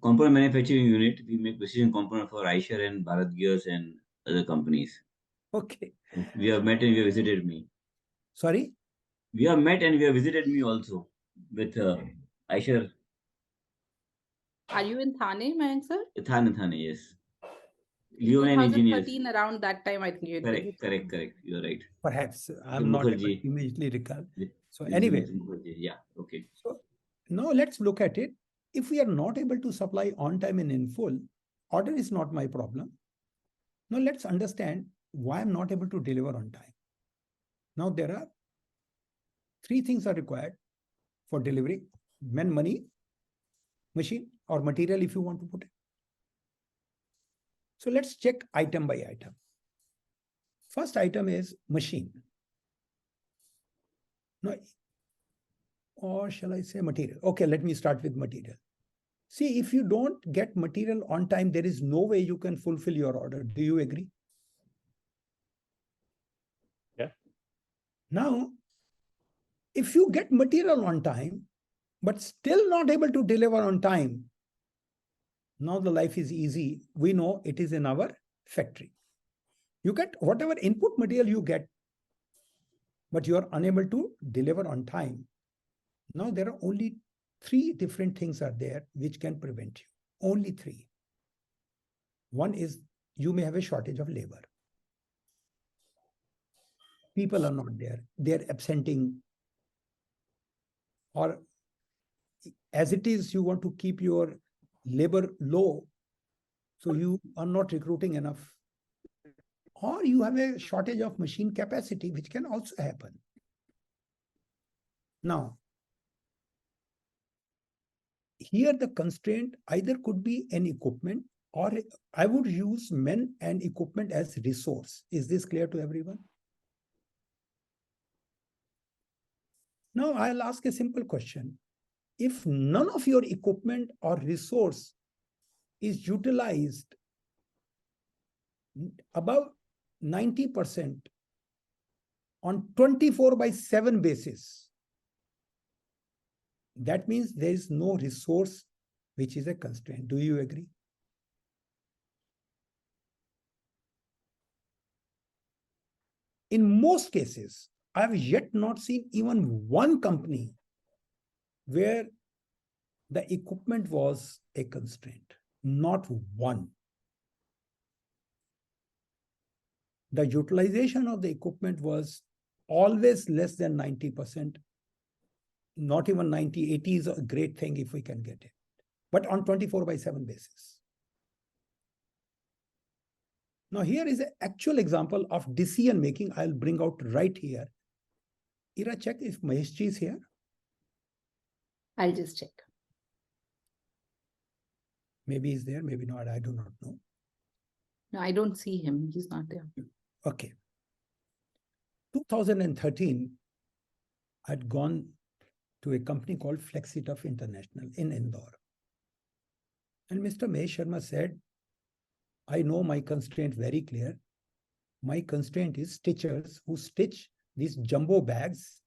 component manufacturing unit. We make precision component for Eicher and Bharat Gears and other companies. Okay. We have met and we have visited me. Sorry? We have met and we have visited me also with Eicher. Are you in Thane, Mayank sir? Thane, yes. In Leon engineers. 2013, around that time, I think you had visited. Correct. You're right. Perhaps I'm not able to immediately recall. So anyway, yeah, okay. So now let's look at it. If we are not able to supply on time and in full, order is not my problem. Now let's understand why I'm not able to deliver on time. Now there are three things are required for delivery: men, money, machine, or material if you want to put it. So let's check item by item. First item is machine. Now, or shall I say material? Okay, let me start with material. See, if you don't get material on time, there is no way you can fulfill your order. Do you agree? Yeah. Now, if you get material on time, but still not able to deliver on time, now the life is easy. We know it is in our factory. You get whatever input material you get, but you are unable to deliver on time. Now there are only three different things are there which can prevent you. Only three. One is you may have a shortage of labor. People are not there. They're absenting. Or as it is, you want to keep your labor low, so you are not recruiting enough. Or you have a shortage of machine capacity, which can also happen. Now, here the constraint either could be an equipment, or I would use men and equipment as resource. Is this clear to everyone? Now I'll ask a simple question. If none of your equipment or resource is utilized above 90% on 24/7 basis, that means there is no resource which is a constraint. Do you agree? In most cases, I have yet not seen even one company where the equipment was a constraint. Not one. The utilization of the equipment was always less than 90%. Not even 90, 80 is a great thing if we can get it. But on 24/7 basis. Now here is an actual example of decision making I'll bring out right here. Ira, check if Maheshji is here. I'll just check. Maybe he's there, maybe not. I do not know. No, I don't see him. He's not there. Okay. 2013, I'd gone to a company called Flexituff International in Indore. And Mr. Mahesh Sharma said, I know my constraint very clear. My constraint is stitchers who stitch these jumbo bags.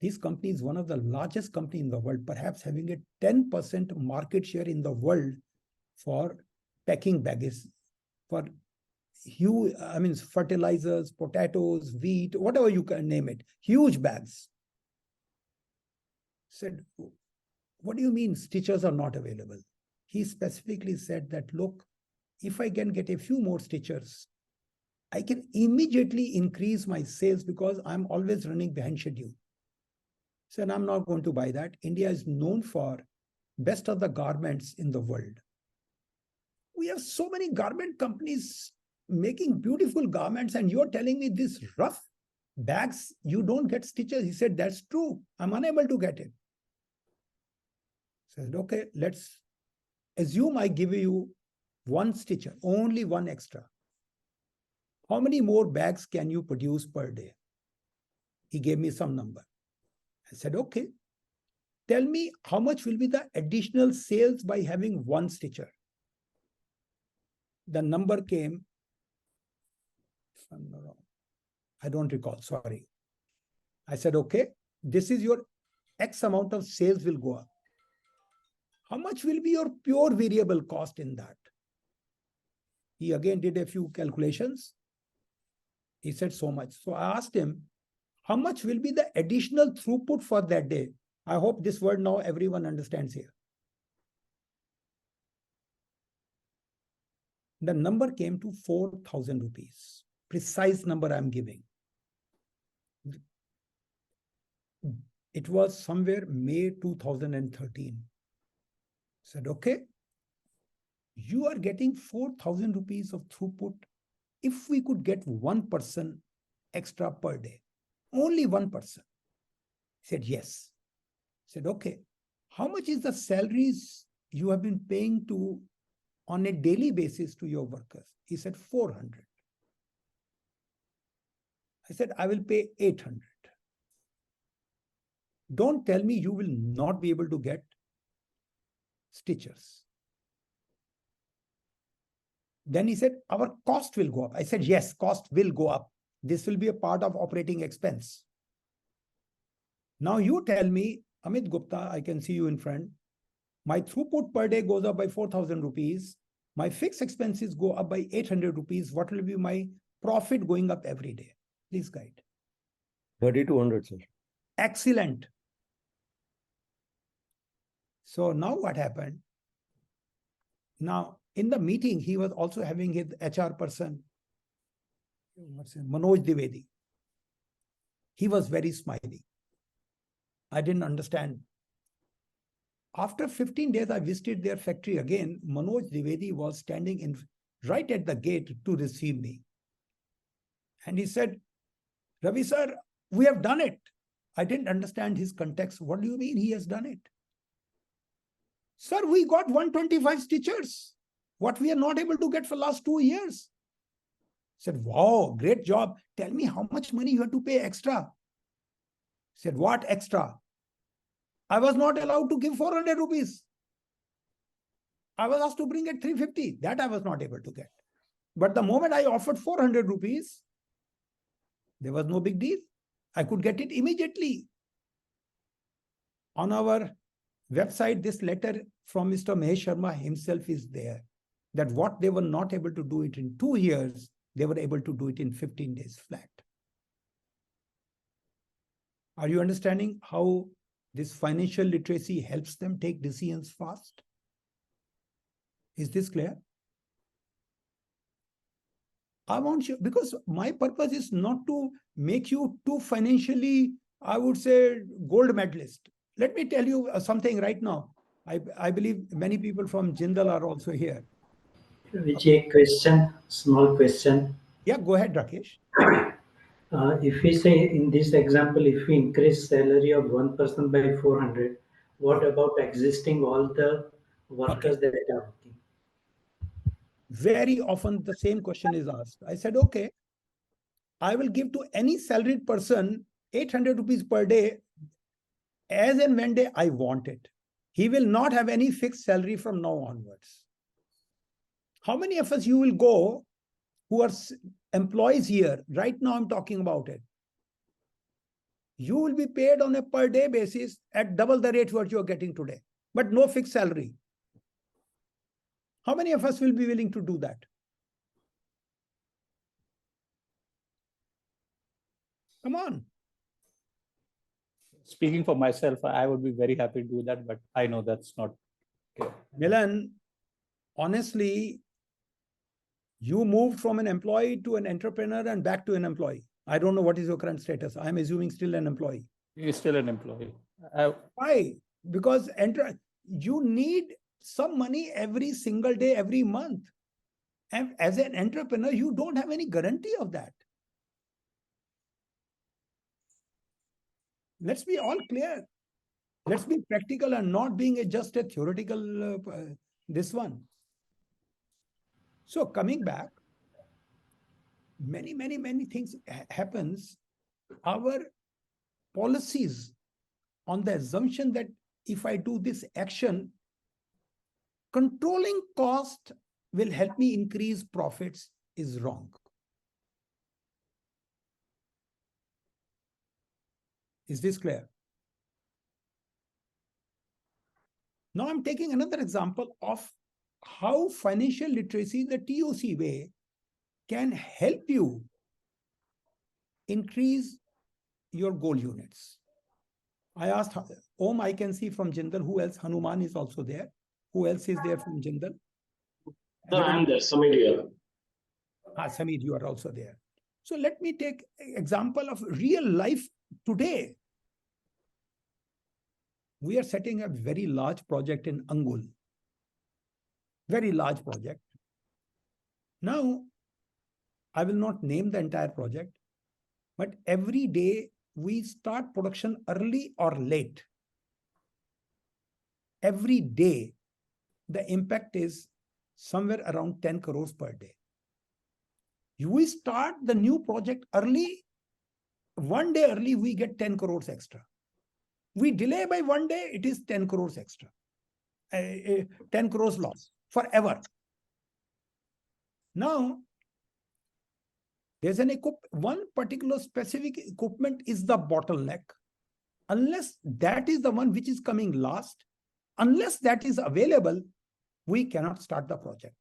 This company is one of the largest companies in the world, perhaps having a 10% market share in the world for packing bags, for huge, I mean, fertilizers, potatoes, wheat, whatever you can name it, huge bags. Said, what do you mean stitchers are not available? He specifically said that, look, if I can get a few more stitchers, I can immediately increase my sales because I'm always running behind schedule. So I'm not going to buy that. India is known for best of the garments in the world. We have so many garment companies making beautiful garments, and you're telling me this rough bags, you don't get stitches. He said, that's true. I'm unable to get it. I said, okay, let's assume I give you one stitcher, only one extra. How many more bags can you produce per day? He gave me some number. I said, okay, tell me how much will be the additional sales by having one stitcher. The number came, I don't recall, sorry. I said, okay, this is your X amount of sales will go up. How much will be your pure variable cost in that? He again did a few calculations. He said so much. So I asked him, how much will be the additional throughput for that day? I hope this word now everyone understands here. The number came to 4,000 rupees. Precise number I'm giving. It was somewhere May 2013. Said, okay, you are getting 4,000 rupees of throughput. If we could get one person extra per day, only one person. Said, yes. Said, okay, how much is the salaries you have been paying to on a daily basis to your workers? He said, 400. I said, I will pay 800. Don't tell me you will not be able to get stitchers. Then he said, our cost will go up. I said, yes, cost will go up. This will be a part of operating expense. Now you tell me, Amit Gupta, I can see you in front. My throughput per day goes up by 4,000 rupees. My fixed expenses go up by 800 rupees. What will be my profit going up every day? Please guide. 3,200, sir. Excellent. So now what happened? Now, in the meeting, he was also having his HR person, Manoj Dwivedi. He was very smiley. I didn't understand. After 15 days, I visited their factory again. Manoj Dwivedi was standing right at the gate to receive me. And he said, Ravi sir, we have done it. I didn't understand his context. What do you mean he has done it? Sir, we got 125 stitchers. What we are not able to get for last 2 years. I said, wow, great job. Tell me how much money you have to pay extra. I said, what extra? I was not allowed to give 400 rupees. I was asked to bring it 350. That I was not able to get. But the moment I offered 400 rupees, there was no big deal. I could get it immediately. On our website, this letter from Mr. Mahesh Sharma himself is there. That what they were not able to do it in 2 years, they were able to do it in 15 days flat. Are you understanding how this financial literacy helps them take decisions fast? Is this clear? I want you, because my purpose is not to make you too financially, I would say, gold medalist. Let me tell you something right now. I believe many people from Jindal are also here. Vijay, question, small question. Yeah, go ahead, Rakesh. If we say in this example, if we increase salary of one person by 400, what about existing all the workers that are working? Very often the same question is asked. I said, okay, I will give to any salaried person 800 rupees per day as and when day I want it. He will not have any fixed salary from now onwards. How many of us you will go who are employees here? Right now I'm talking about it. You will be paid on a per day basis at double the rate what you are getting today, but no fixed salary. How many of us will be willing to do that? Come on. Speaking for myself, I would be very happy to do that, but I know that's not okay. Milan, honestly, you moved from an employee to an entrepreneur and back to an employee. I don't know what is your current status. I'm assuming still an employee. You're still an employee. Why? Because you need some money every single day, every month. And as an entrepreneur, you don't have any guarantee of that. Let's be all clear. Let's be practical and not being just a theoretical this one. So coming back, many things happens. Our policies on the assumption that if I do this action, controlling cost will help me increase profits is wrong. Is this clear? Now I'm taking another example of how financial literacy, the TOC way, can help you increase your goal units. I asked Om, I can see from Jindal, who else? Hanuman is also there. Who else is there from Jindal? No, I'm there. Samir here. Samir, you are also there. So let me take an example of real life today. We are setting a very large project in Angul. Very large project. Now, I will not name the entire project, but every day we start production early or late. Every day, the impact is somewhere around 10 crores per day. We start the new project early, one day early, we get 10 crores extra. We delay by one day, it is 10 crores extra. 10 crores loss forever. Now, there's one particular specific equipment is the bottleneck. Unless that is the one which is coming last, unless that is available, we cannot start the project.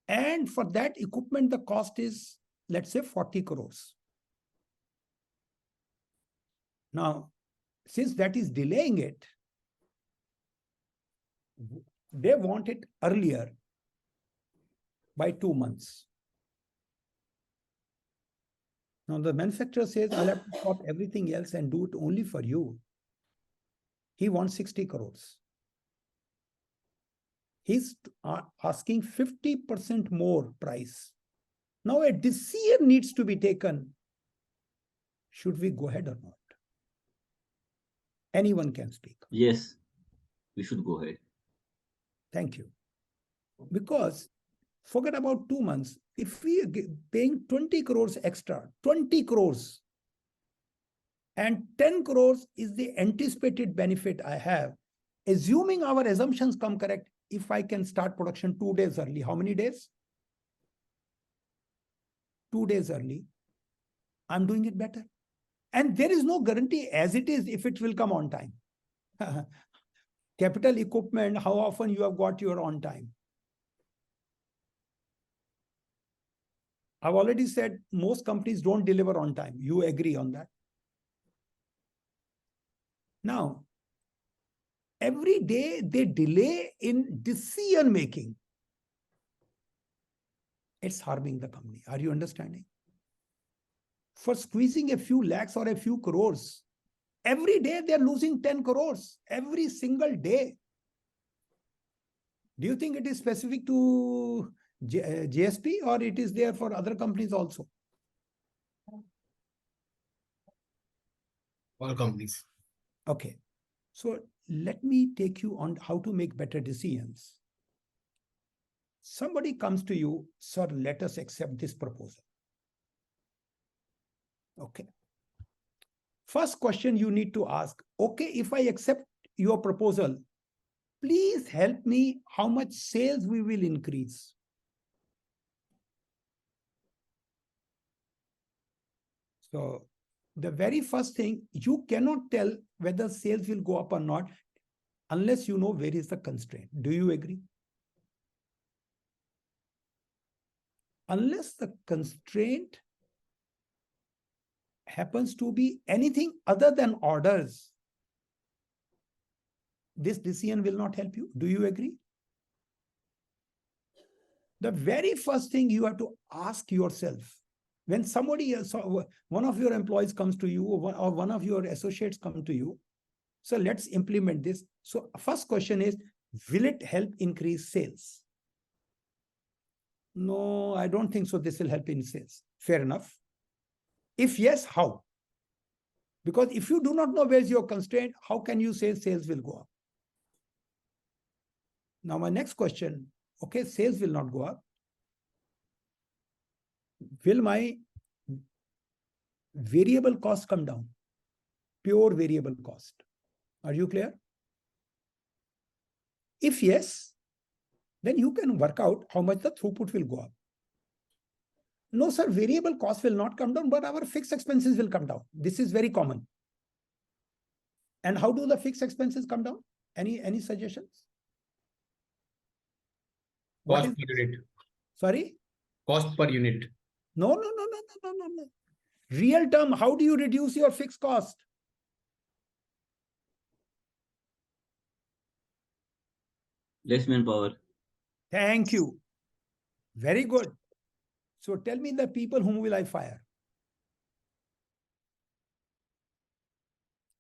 And for that equipment, the cost is, let's say, 40 crores. Now, since that is delaying it, they want it earlier by 2 months. Now, the manufacturer says, I'll have to stop everything else and do it only for you. He wants 60 crores. He's asking 50% more price. Now, a decision needs to be taken. Should we go ahead or not? Anyone can speak. Yes, we should go ahead. Thank you. Because forget about 2 months. If we are paying 20 crores extra, 20 crores, and 10 crores is the anticipated benefit I have, assuming our assumptions come correct, if I can start production 2 days early, how many days? 2 days early, I'm doing it better. And there is no guarantee as it is if it will come on time. Capital equipment, how often you have got your on time? I've already said most companies don't deliver on time. You agree on that? Now, every day they delay in decision making. It's harming the company. Are you understanding? For squeezing a few lakhs or a few crores, every day they're losing 10 crores every single day. Do you think it is specific to GSP or it is there for other companies also? All companies. Okay. So let me take you on how to make better decisions. Somebody comes to you, sir, let us accept this proposal. Okay. First question you need to ask, okay, if I accept your proposal, please help me how much sales we will increase. So the very first thing, you cannot tell whether sales will go up or not unless you know where is the constraint. Do you agree? Unless the constraint happens to be anything other than orders, this decision will not help you. Do you agree? The very first thing you have to ask yourself, when somebody else, one of your employees comes to you, or one of your associates come to you, so let's implement this. So first question is, will it help increase sales? No, I don't think so. This will help in sales. Fair enough. If yes, how? Because if you do not know where's your constraint, how can you say sales will go up? Now, my next question, okay, sales will not go up. Will my variable cost come down? Pure variable cost. Are you clear? If yes, then you can work out how much the throughput will go up. No, sir, variable cost will not come down, but our fixed expenses will come down. This is very common. And how do the fixed expenses come down? Any suggestions? Cost per unit. Sorry? Cost per unit. No. Real term, how do you reduce your fixed cost? Less manpower. Thank you. Very good. So tell me the people whom will I fire?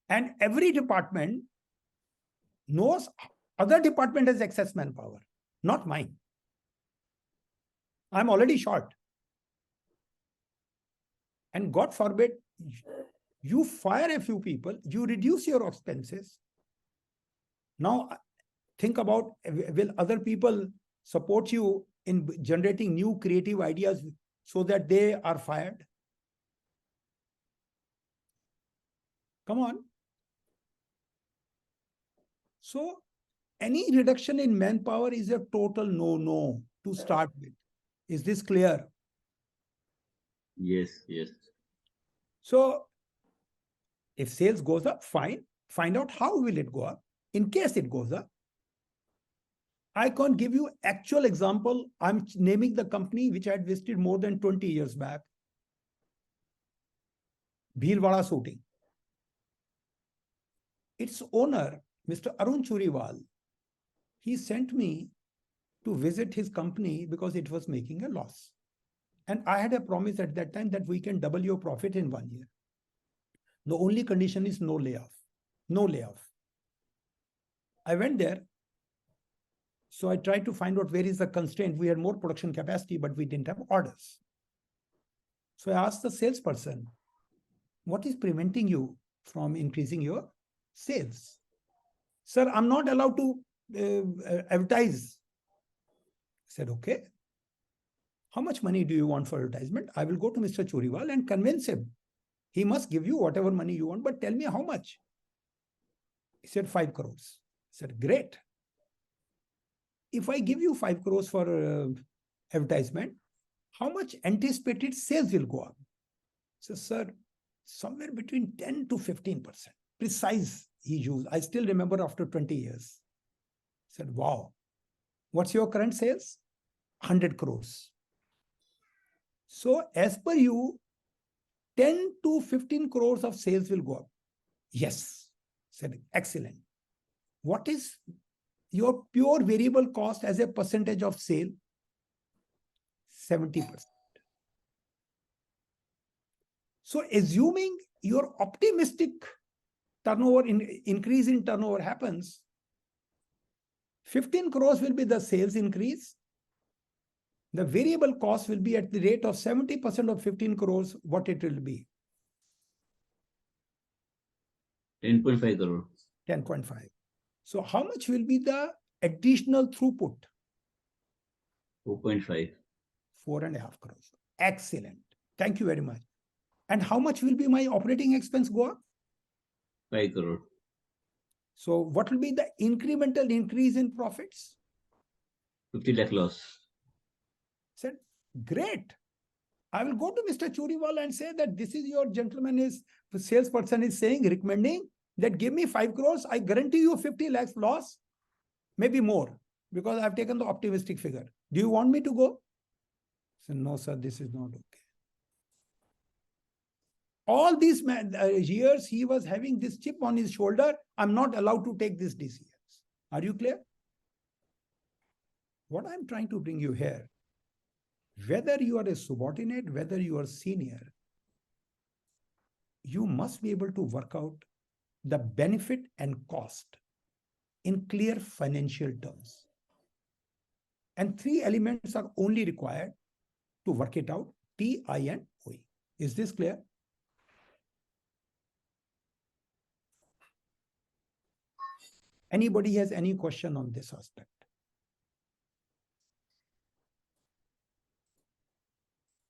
And every department knows other department has excess manpower, not mine. I'm already short. And God forbid, you fire a few people, you reduce your expenses. Now, think about, will other people support you in generating new creative ideas so that they are fired? Come on. So, any reduction in manpower is a total no-no to start with. Is this clear? Yes. So, if sales goes up, fine. Find out how will it go up. In case it goes up, I can't give you actual example. I'm naming the company which I had visited more than 20 years back. Bhilwara Shooting. Its owner, Mr. Arun Churiwal, he sent me to visit his company because it was making a loss. And I had a promise at that time that we can double your profit in 1 year. The only condition is no layoff. No layoff. I went there. So I tried to find out where is the constraint. We had more production capacity, but we didn't have orders. So I asked the salesperson, what is preventing you from increasing your sales? Sir, I'm not allowed to advertise. I said, okay. How much money do you want for advertisement? I will go to Mr. Churiwal and convince him. He must give you whatever money you want, but tell me how much. He said 5 crores. I said, great. If I give you 5 crores for advertisement, how much anticipated sales will go up? So, sir, somewhere between 10 to 15%. Precise he used. I still remember after 20 years. I said, wow. What's your current sales? 100 crores. So, as per you, 10 to 15 crores of sales will go up. Yes. I said, excellent. What is your pure variable cost as a percentage of sale? 70%. So assuming your optimistic turnover increase in turnover happens, 15 crores will be the sales increase. The variable cost will be at the rate of 70% of 15 crores, what it will be? 10.5 crore. 10.5. So how much will be the additional throughput? 4.5. 4.5 crores. Excellent. Thank you very much. And how much will be my operating expense go up? 5 crore. So what will be the incremental increase in profits? 50 lakh loss. Said, great. I will go to Mr. Churiwal and say that this is your gentleman is, the salesperson is saying, recommending that give me 5 crores. I guarantee you 50 lakhs loss, maybe more, because I've taken the optimistic figure. Do you want me to go? I said, no, sir, this is not okay. All these years he was having this chip on his shoulder. I'm not allowed to take these decisions. Are you clear? What I'm trying to bring you here, whether you are a subordinate, whether you are senior, you must be able to work out the benefit and cost in clear financial terms. And 3 elements are only required to work it out: T, I, and OE. Is this clear? Anybody has any question on this aspect?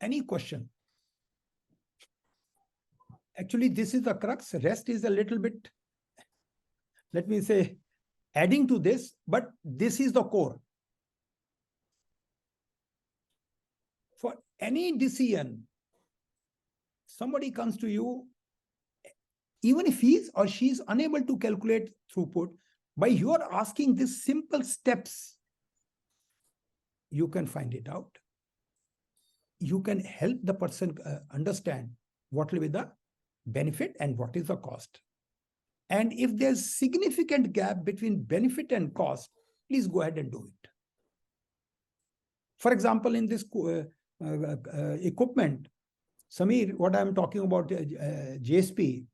Any question? Actually, this is the crux. Rest is a little bit, let me say, adding to this, but this is the core. For any decision, somebody comes to you, even if he or she is unable to calculate throughput, by your asking these simple steps, you can find it out. You can help the person understand what will be the benefit and what is the cost. And if there's significant gap between benefit and cost, please go ahead and do it. For example, in this equipment, Samir, what I'm talking about, GSP,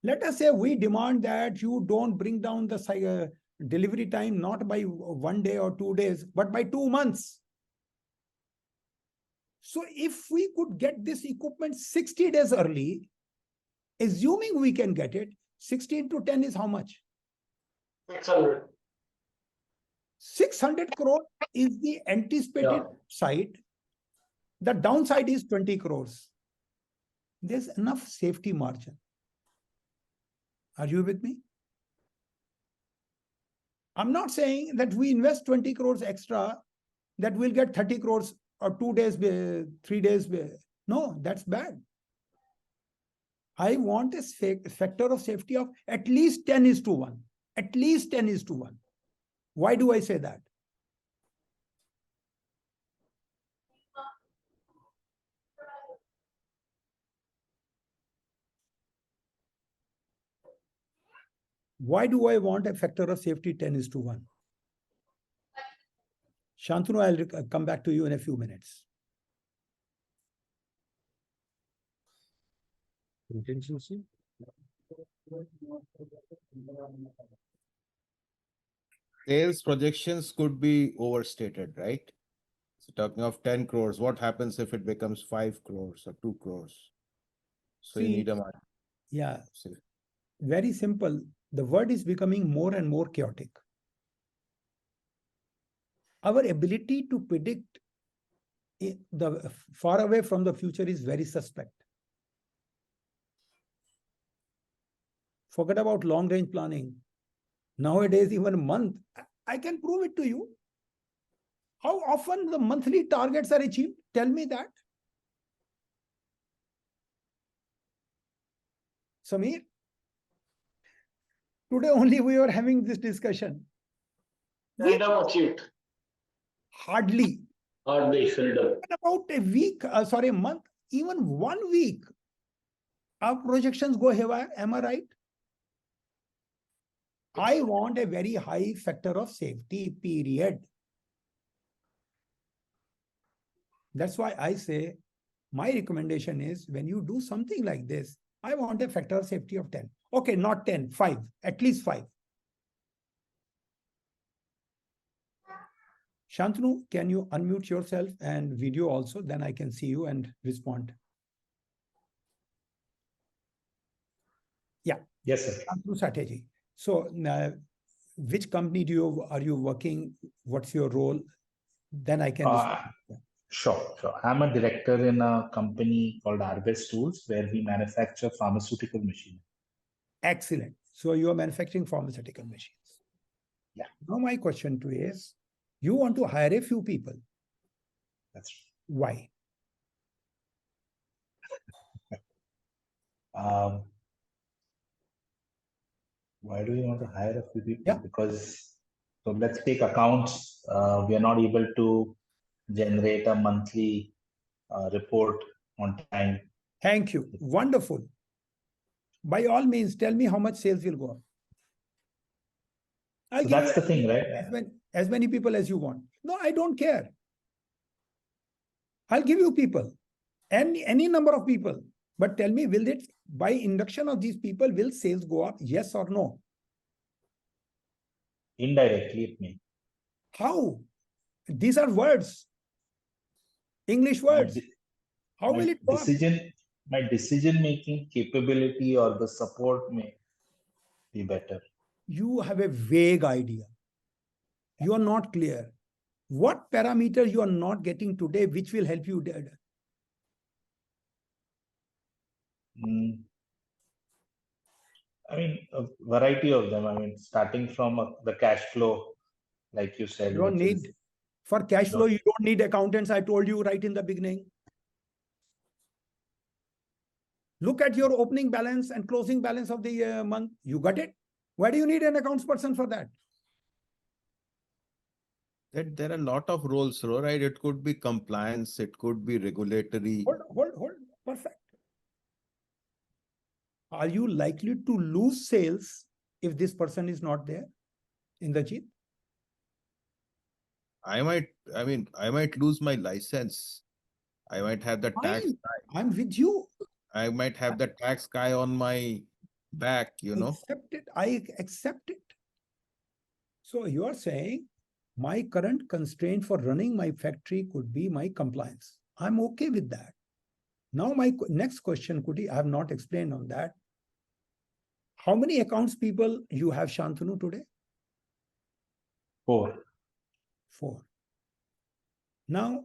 let us say we demand that you don't bring down the delivery time not by 1 day or 2 days, but by 2 months. So if we could get this equipment 60 days early, assuming we can get it, 60 into 10 is how much? 600. 600 crore is the anticipated side. The downside is 20 crores. There's enough safety margin. Are you with me? I'm not saying that we invest 20 crores extra, that we'll get 30 crores or 2 days, 3 days. No, that's bad. I want a factor of safety of at least 10:1. At least 10:1. Why do I say that? Why do I want a factor of safety 10:1? Shantanu, I'll come back to you in a few minutes. Contingency? Sales projections could be overstated, right? So talking of 10 crores, what happens if it becomes 5 crores or 2 crores? So you need a margin. Yeah, very simple. The world is becoming more and more chaotic. Our ability to predict the far away from the future is very suspect. Forget about long-range planning. Nowadays, even a month, I can prove it to you. How often the monthly targets are achieved? Tell me that. Samir, today only we were having this discussion. Seldom achieved. Hardly. Hardly, seldom. About a week, a month, even 1 week, our projections go haywire. Am I right? I want a very high factor of safety, period. That's why I say my recommendation is when you do something like this, I want a factor of safety of 10. Okay, not 10, 5, at least 5. Shantanu, can you unmute yourself and video also? Then I can see you and respond. Yeah. Yes, sir. Shantanu Strategy. So which company are you working? What's your role? Then I can Sure. I'm a director in a company called Arbest Tools, where we manufacture pharmaceutical machinery. Excellent. So you are manufacturing pharmaceutical machines. Yeah. Now my question to you is, you want to hire a few people. That's right. Why? Why do you want to hire a few people? Yeah. Because, so let's take accounts. We are not able to generate a monthly report on time. Thank you. Wonderful. By all means, tell me how much sales will go up. I'll So give that's you the thing, right? as many people as you want. No, I don't care. I'll give you people, any number of people. But tell me, will it, by induction of these people, will sales go up? Yes or no? Indirectly, it may. How? These are words, English words. How will it go up? My decision-making capability or the support may be better. You have a vague idea. You are not clear. What parameter you are not getting today, which will help you? I mean, a variety of them. I mean, starting from the cash flow, like you said. You don't need, for cash flow, you don't need accountants. I told you right in the beginning. Look at your opening balance and closing balance of the month. You got it? Why do you need an accounts person for that? There are a lot of roles, right? It could be compliance, it could be regulatory. Hold. Perfect. Are you likely to lose sales if this person is not there in the jeep? I might lose my license. I might have the tax guy. I'm with you. I might have the tax guy on my back, I accept it. So you are saying my current constraint for running my factory could be my compliance. I'm okay with that. Now my next question, I have not explained on that. How many accounts people you have, Shantanu, today? 4. Now,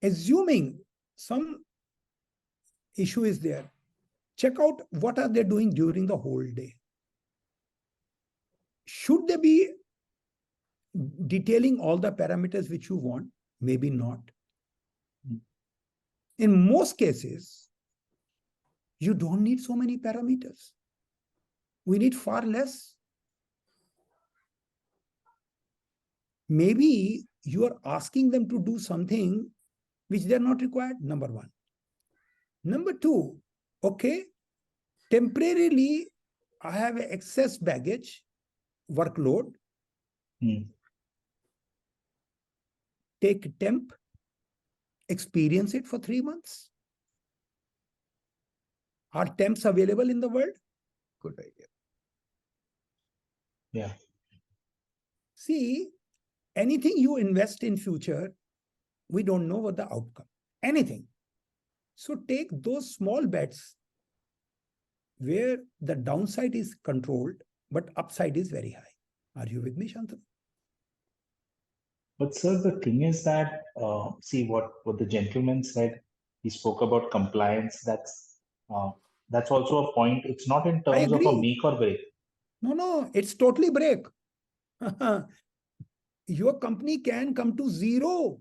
assuming some issue is there, check out what are they doing during the whole day. Should they be detailing all the parameters which you want? Maybe not. In most cases, you don't need so many parameters. We need far less. Maybe you are asking them to do something which they are not required, number one. Number two, okay, temporarily I have excess baggage, workload. Take temp, experience it for 3 months. Are temps available in the world? Good idea. Yeah. See, anything you invest in future, we don't know what the outcome. Anything. So take those small bets where the downside is controlled, but upside is very high. Are you with me, Shantanu? But sir, the thing is that, see what the gentleman said, he spoke about compliance. That's also a point. It's not in terms of a make or break. No, it's totally break. Your company can come to zero.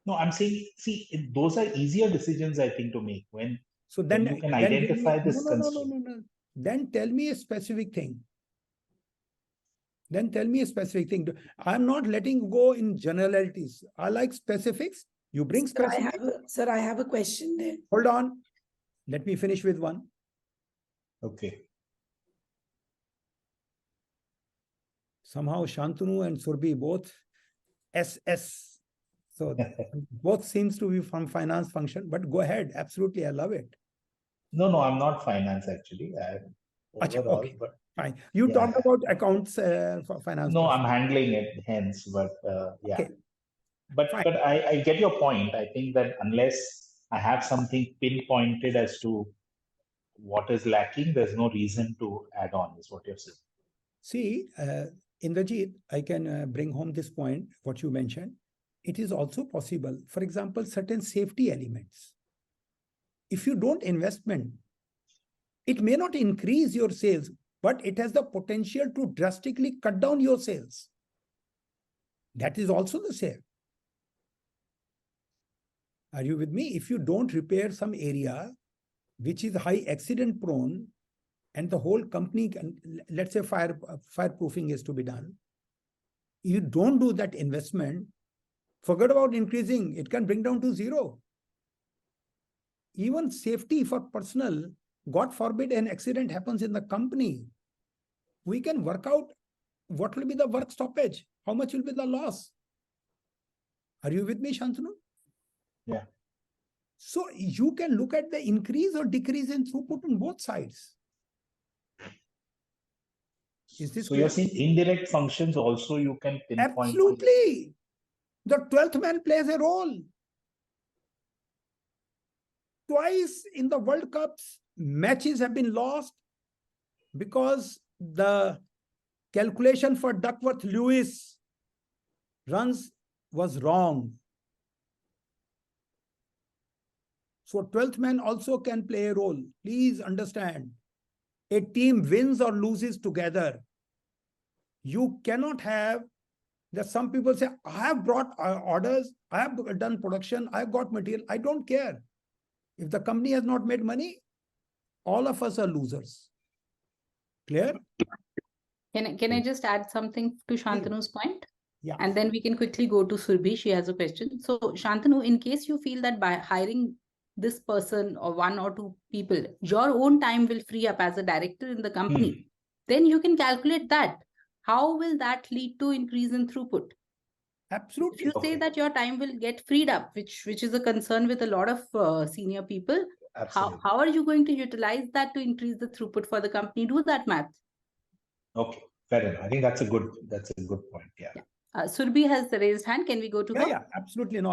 No, I'm saying, see, those are easier decisions, I think, to make when you can identify this constraint. No. Then tell me a specific thing. I'm not letting go in generalities. I like specifics. You bring specifics. Sir, I have a question there. Hold on. Let me finish with one. Okay. Somehow Shantanu and Surbi both SS. So both seems to be from finance function, but go ahead. Absolutely. I love it. No, I'm not finance actually. Overall, okay. But fine. You talked about accounts for finance. No, I'm handling it hence, but yeah. Okay. But I get your point. I think that unless I have something pinpointed as to what is lacking, there's no reason to add on, is what you're saying. See, Indrajit, I can bring home this point, what you mentioned. It is also possible, for example, certain safety elements. If you don't investment, it may not increase your sales, but it has the potential to drastically cut down your sales. That is also the same. Are you with me? If you don't repair some area which is high accident prone, and the whole company can, let's say fireproofing is to be done, you don't do that investment, forget about increasing, it can bring down to zero. even safety for personal, God forbid an accident happens in the company, we can work out what will be the work stoppage, how much will be the loss. Are you with me, Shantanu? Yeah. So you can look at the increase or decrease in throughput on both sides. Is this So clear? you're saying indirect functions also you can pinpoint? Absolutely. The 12th man plays a role. Twice in the World Cups, matches have been lost because the calculation for Duckworth-Lewis runs was wrong. So 12th man also can play a role. Please understand. A team wins or loses together. You cannot have that some people say, I have brought orders, I have done production, I have got material. I don't care. If the company has not made money, all of us are losers. Clear? Can I just add something to Shantanu's point? Yeah. And then we can quickly go to Surbhi. She has a question. So Shantanu, in case you feel that by hiring this person or one or two people, your own time will free up as a director in the company, then you can calculate that. How will that lead to increase in throughput? Absolutely. If you say that your time will get freed up, which is a concern with a lot of senior people, how are you going to utilize that to increase the throughput for the company? Do that math. Okay, fair enough. I think that's a good point. Yeah. Surbhi has raised hand. Can we go to her? Yeah, absolutely. No,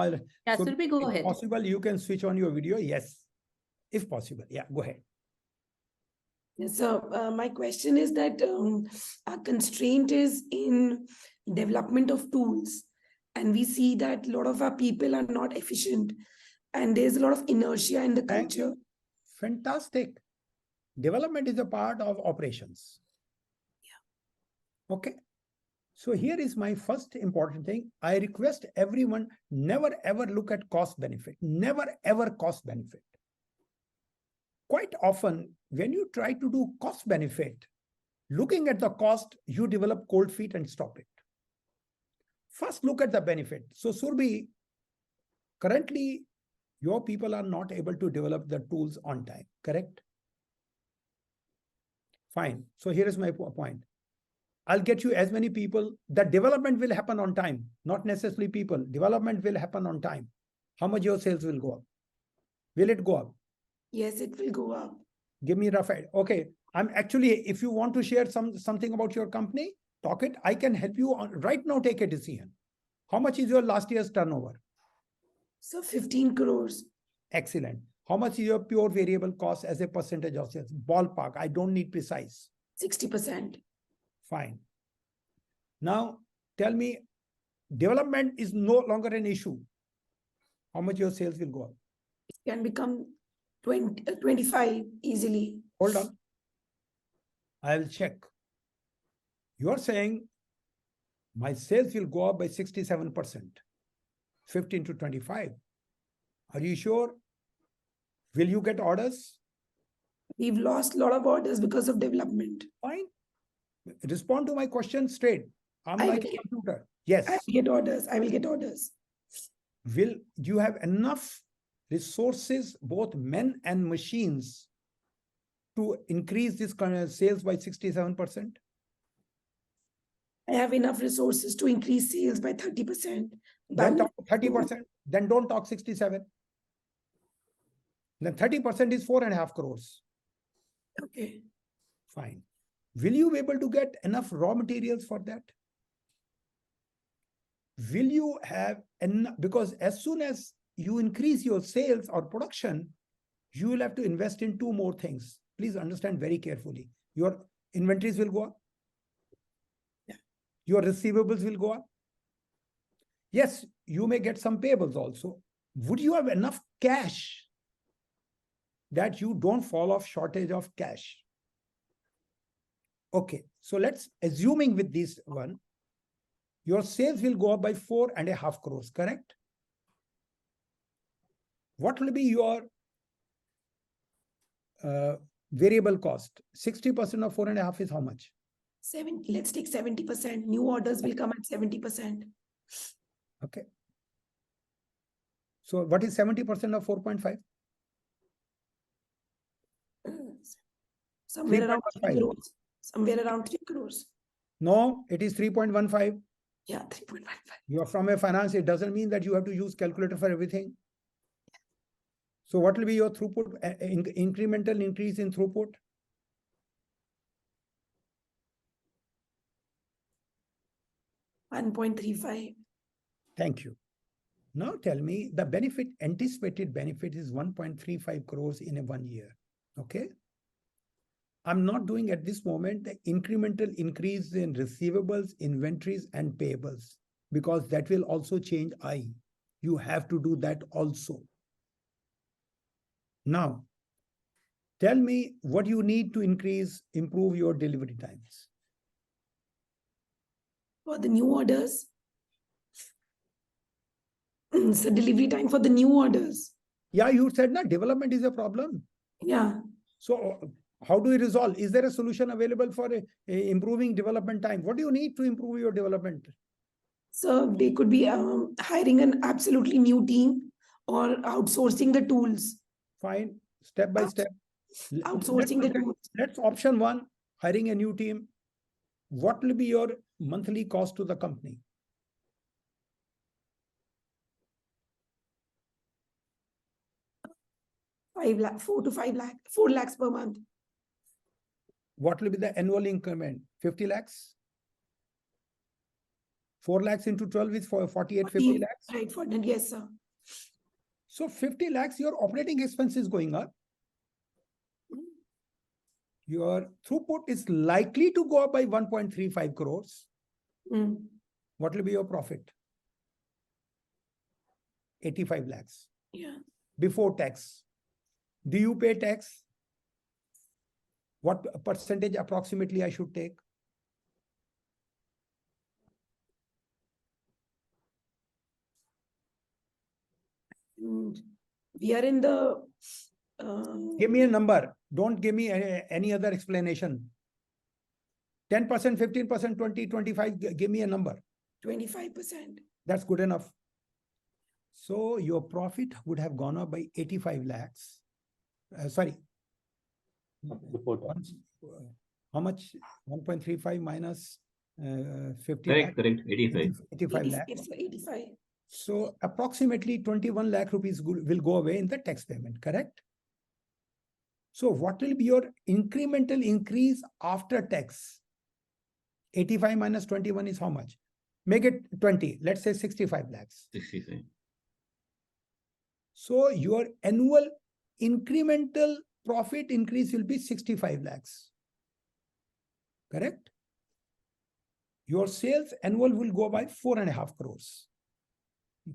Surbhi, go ahead. If possible, you can switch on your video. Yes, if possible. Yeah, go ahead. So my question is that our constraint is in development of tools, and we see that a lot of our people are not efficient, and there's a lot of inertia in the culture. Fantastic. Development is a part of operations. Yeah. Okay. So here is my first important thing. I request everyone never ever look at cost benefit. Never ever cost benefit. Quite often, when you try to do cost benefit, looking at the cost, you develop cold feet and stop it. First, look at the benefit. So Surbhi, currently, your people are not able to develop the tools on time, correct? Fine. So here is my point. I'll get you as many people. The development will happen on time, not necessarily people. Development will happen on time. How much your sales will go up? Will it go up? Yes, it will go up. Give me a rough idea. Okay. I'm actually, if you want to share something about your company, talk it. I can help you right now. Take a decision. How much is your last year's turnover? So 15 crores. Excellent. How much is your pure variable cost as a percentage of sales? Ballpark. I don't need precise. 60%. Fine. Now, tell me, development is no longer an issue. How much your sales will go up? It can become 25 easily. Hold on. I'll check. You're saying my sales will go up by 67%, 15 to 25. Are you sure? Will you get orders? We've lost a lot of orders because of development. Fine. Respond to my question straight. I'm like a computer. Yes. I will get orders. I will get orders. Will you have enough resources, both men and machines, to increase this kind of sales by 67%? I have enough resources to increase sales by 30%. Then talk 30%. Then don't talk 67. Then 30% is 4.5 crores. Okay. Fine. Will you be able to get enough raw materials for that? Will you have enough? Because as soon as you increase your sales or production, you will have to invest in two more things. Please understand very carefully. Your inventories will go up. Yeah. Your receivables will go up. Yes, you may get some payables also. Would you have enough cash that you don't fall off shortage of cash? Okay, so let's assuming with this one, your sales will go up by 4.5 crores, correct? What will be your variable cost? 60% of 4.5 is how much? 70. Let's take 70%. New orders will come at 70%. Okay. So what is 70% of 4.5? Somewhere around 3 3.15. crores. Somewhere around 3 crores. No, it is 3.15. Yeah, 3.15. You are from a finance. It doesn't mean that you have to use calculator for everything. So what will be your throughput, incremental increase in throughput? $1.35. Thank you. Now tell me the benefit, anticipated benefit is 1.35 crores in a 1 year. Okay. I'm not doing at this moment the incremental increase in receivables, inventories, and payables, because that will also change I. You have to do that also. Now, tell me what you need to improve your delivery times. For the new orders. So delivery time for the new orders. Yeah, you said that development is a problem. Yeah. So how do we resolve? Is there a solution available for improving development time? What do you need to improve your development? So they could be hiring an absolutely new team or outsourcing the tools. Fine, step by step. Outsourcing the tools. Let's option one, hiring a new team. What will be your monthly cost to the company? $4 to 5 lakh, 4 lakhs per month. What will be the annual increment? 50 lakhs? 4 lakhs into 12 is for 48, 50 lakhs? Right, for that, yes, sir. So 50 lakhs, your operating expense is going up. Your throughput is likely to go up by 1.35 crores. What will be your profit? 85 lakhs. Yeah. Before tax. Do you pay tax? What percentage approximately I should take? We are in the... Give me a number. Don't give me any other explanation. 10%, 15%, 20, 25, give me a number. 25%. That's good enough. So your profit would have gone up by 85 lakhs. Sorry. How much? 1.35 minus 50 lakhs? Correct. 85. 85 lakhs. It's 85. So approximately 21 lakh rupees will go away in the tax payment, correct? So what will be your incremental increase after tax? 85 minus 21 is how much? Make it 20. Let's say 65 lakhs. 65. So your annual incremental profit increase will be 65 lakhs. Correct? Your sales annual will go by 4.5 crores.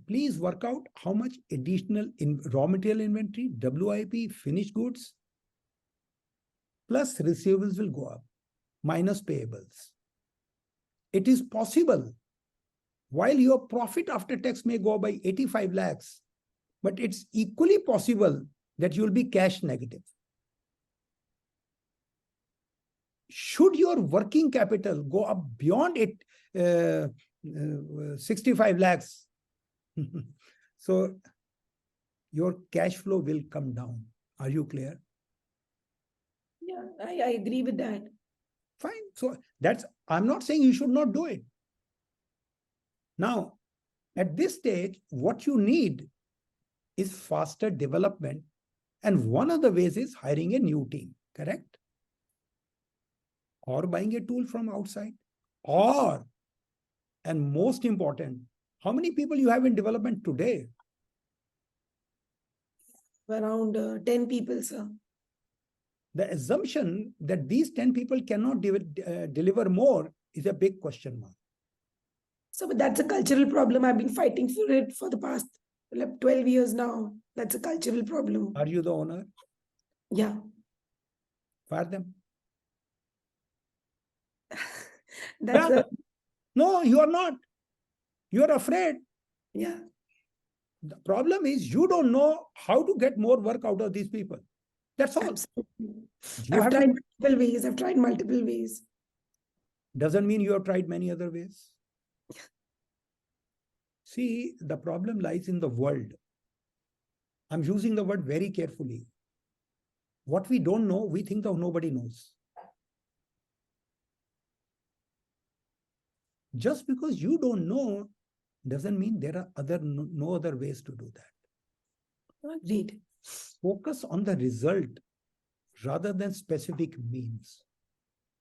Please work out how much additional raw material inventory, WIP, finished goods, plus receivables will go up, minus payables. It is possible, while your profit after tax may go by 85 lakhs, but it's equally possible that you will be cash negative. Should your working capital go up beyond 65 lakhs, so your cash flow will come down. Are you clear? Yeah, I agree with that. Fine. So I'm not saying you should not do it. Now, at this stage, what you need is faster development. And one of the ways is hiring a new team, correct? Or buying a tool from outside. Or, and most important, how many people you have in development today? Around 10 people, sir. The assumption that these 10 people cannot deliver more is a big question mark. So, but that's a cultural problem. I've been fighting for it for the past 12 years now. That's a cultural problem. Are you the owner? Yeah. Fire them. No, you are not. You are afraid. Yeah. The problem is you don't know how to get more work out of these people. That's all. I've tried multiple ways. I've tried multiple ways. Doesn't mean you have tried many other ways. See, the problem lies in the world. I'm using the word very carefully. What we don't know, we think that nobody knows. Just because you don't know doesn't mean there are no other ways to do that. Agreed. Focus on the result rather than specific means.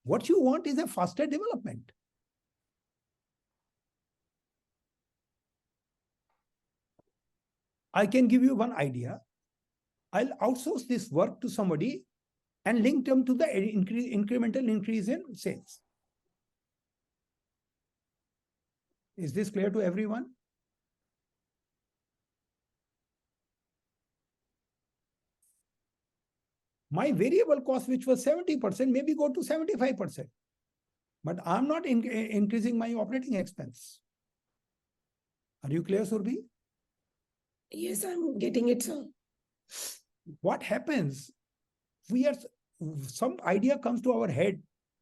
What you want is a faster development. I can give you one idea. I'll outsource this work to somebody and link them to the incremental increase in sales. Is this clear to everyone? My variable cost, which was 70%, maybe go to 75%. But I'm not increasing my operating expense. Are you clear, Surbhi? Yes, I'm getting it, sir. What happens? Some idea comes to our head,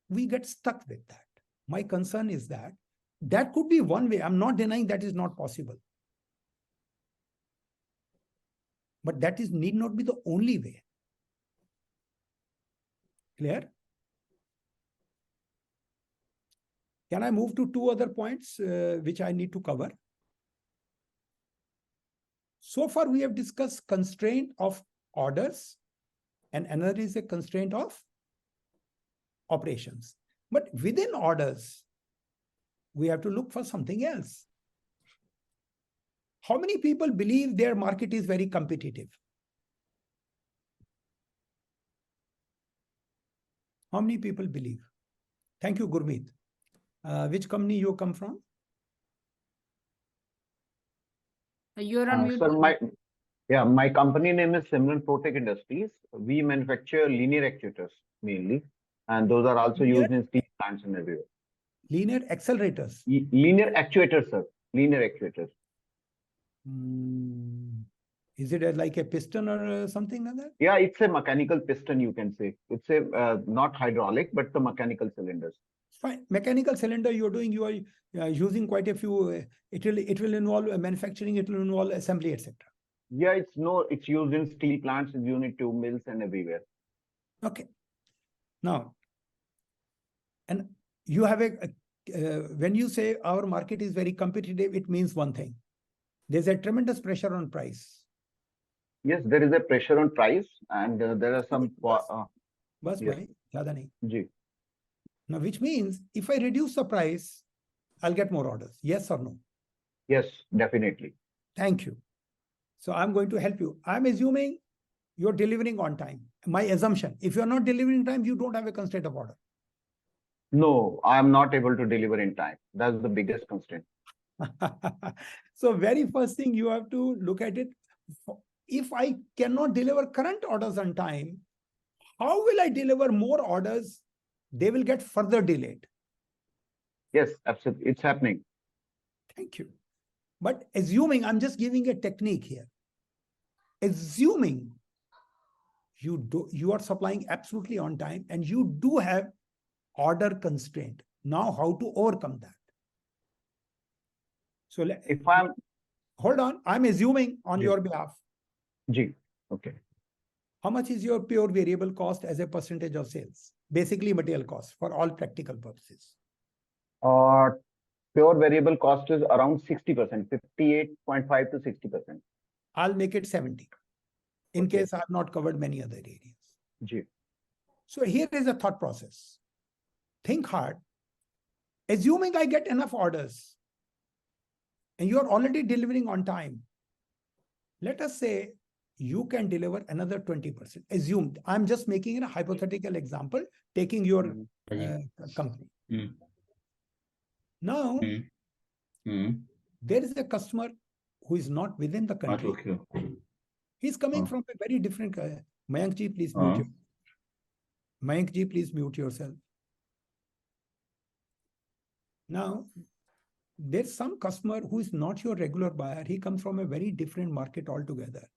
we get stuck with that. My concern is that could be one way. I'm not denying that is not possible. But that need not be the only way. Clear? Can I move to two other points which I need to cover? So far, we have discussed constraint of orders, and another is a constraint of operations. But within orders, we have to look for something else. How many people believe their market is very competitive? How many people believe? Thank you, Gurmeet. Which company you come from? You're on mute. Sir, my company name is Simran Protech Industries. We manufacture linear actuators mainly, and those are also used in steel plants and everywhere. Linear accelerators. Linear actuators, sir. Linear actuators. Is it like a piston or something like that? Yeah, it's a mechanical piston, you can say. It's a not hydraulic, but the mechanical cylinders. Fine. Mechanical cylinder you're doing, you are using quite a few. It will involve manufacturing, it will involve assembly, etc. Yeah, it's used in steel plants, unit tube mills, and everywhere. Okay. Now, and you have when you say our market is very competitive, it means one thing. There's a tremendous pressure on price. Yes, there is a pressure on price, and there are some. Bas yes. bhai, zyada nahi. Ji. Now, which means if I reduce the price, I'll get more orders. Yes or no? Yes, definitely. Thank you. So I'm going to help you. I'm assuming you're delivering on time. My assumption, if you're not delivering time, you don't have a constraint of order. No, I'm not able to deliver in time. That's the biggest constraint. So very first thing you have to look at it. If I cannot deliver current orders on time, how will I deliver more orders? They will get further delayed. Yes, absolutely. It's happening. Thank you. But assuming, I'm just giving a technique here. Assuming you are supplying absolutely on time and you do have order constraint. Now, how to overcome that? So if I'm hold on, I'm assuming on your behalf. Ji. Okay. How much is your pure variable cost as a percentage of sales? Basically material cost for all practical purposes. Pure variable cost is around 60%, 58.5 to 60%. I'll make it 70 in case I've not covered many other areas. Ji. So here is a thought process. Think hard. Assuming I get enough orders and you're already delivering on time, let us say you can deliver another 20%. Assume, I'm just making a hypothetical example, taking your company. Now, there is a customer who is not within the country. He's coming from a very different. Mayank ji, please mute yourself. Mayank ji, please mute yourself. Now, there's some customer who is not your regular buyer. He comes from a very different market altogether.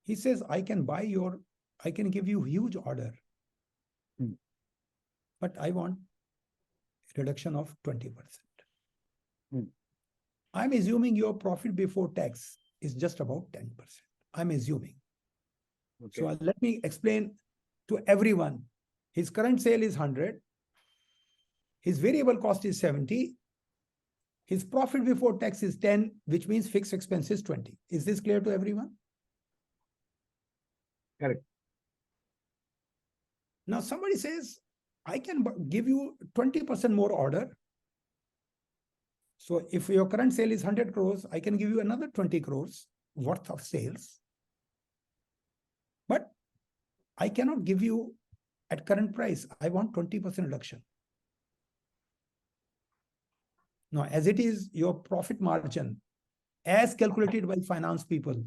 He says, I can give you huge order, but I want a reduction of 20%. I'm assuming your profit before tax is just about 10%. I'm assuming. Okay. So let me explain to everyone. His current sale is 100. His variable cost is 70. His profit before tax is 10, which means fixed expense is 20. Is this clear to everyone? Correct. Now somebody says, I can give you 20% more order. So if your current sale is 100 crores, I can give you another 20 crores worth of sales. But I cannot give you at current price. I want 20% reduction. Now, as it is, your profit margin, as calculated by finance people,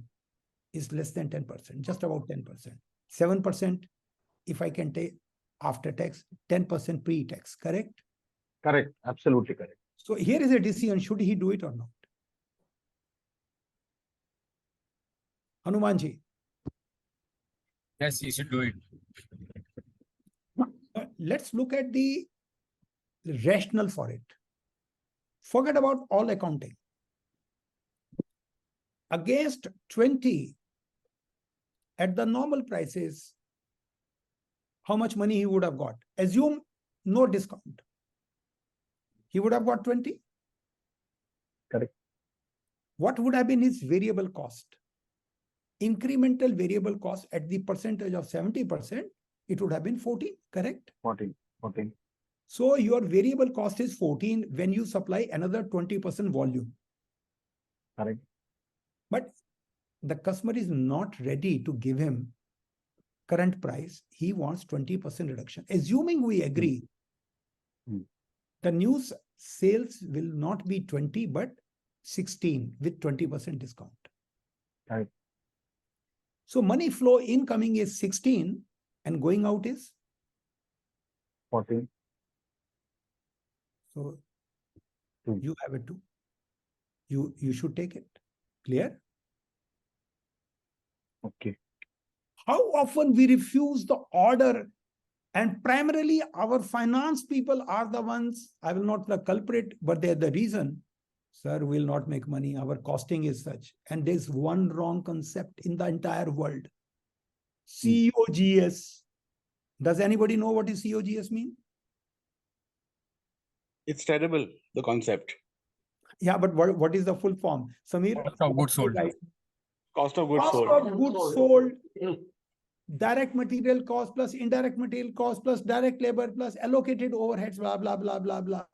is less than 10%, just about 10%. 7% if I can take after tax, 10% pre-tax, correct? Correct. Absolutely correct. So here is a decision, should he do it or not? Hanumanji. Yes, he should do it. Let's look at the rationale for it. Forget about all accounting. Against 20 at the normal prices, how much money he would have got? Assume no discount. He would have got 20. Correct. What would have been his variable cost? Incremental variable cost at the percentage of 70%, it would have been 14, correct? 14. So your variable cost is 14 when you supply another 20% volume. Correct. But the customer is not ready to give him current price. He wants 20% reduction. Assuming we agree, the new sales will not be 20, but 16 with 20% discount. Right. So money flow incoming is 16 and going out is 14. So you have it too. You should take it. Clear? Okay. How often we refuse the order, and primarily our finance people are the ones, I will not the culprit, but they're the reason. Sir, we'll not make money. Our costing is such. And there's one wrong concept in the entire world. COGS. Does anybody know what is COGS mean? It's terrible, the concept. Yeah, but what is the full form? Samir? Cost of goods sold. Cost of goods Cost sold. of goods sold. Direct material cost plus indirect material cost plus direct labor plus allocated overheads, blah, blah, blah, blah, blah.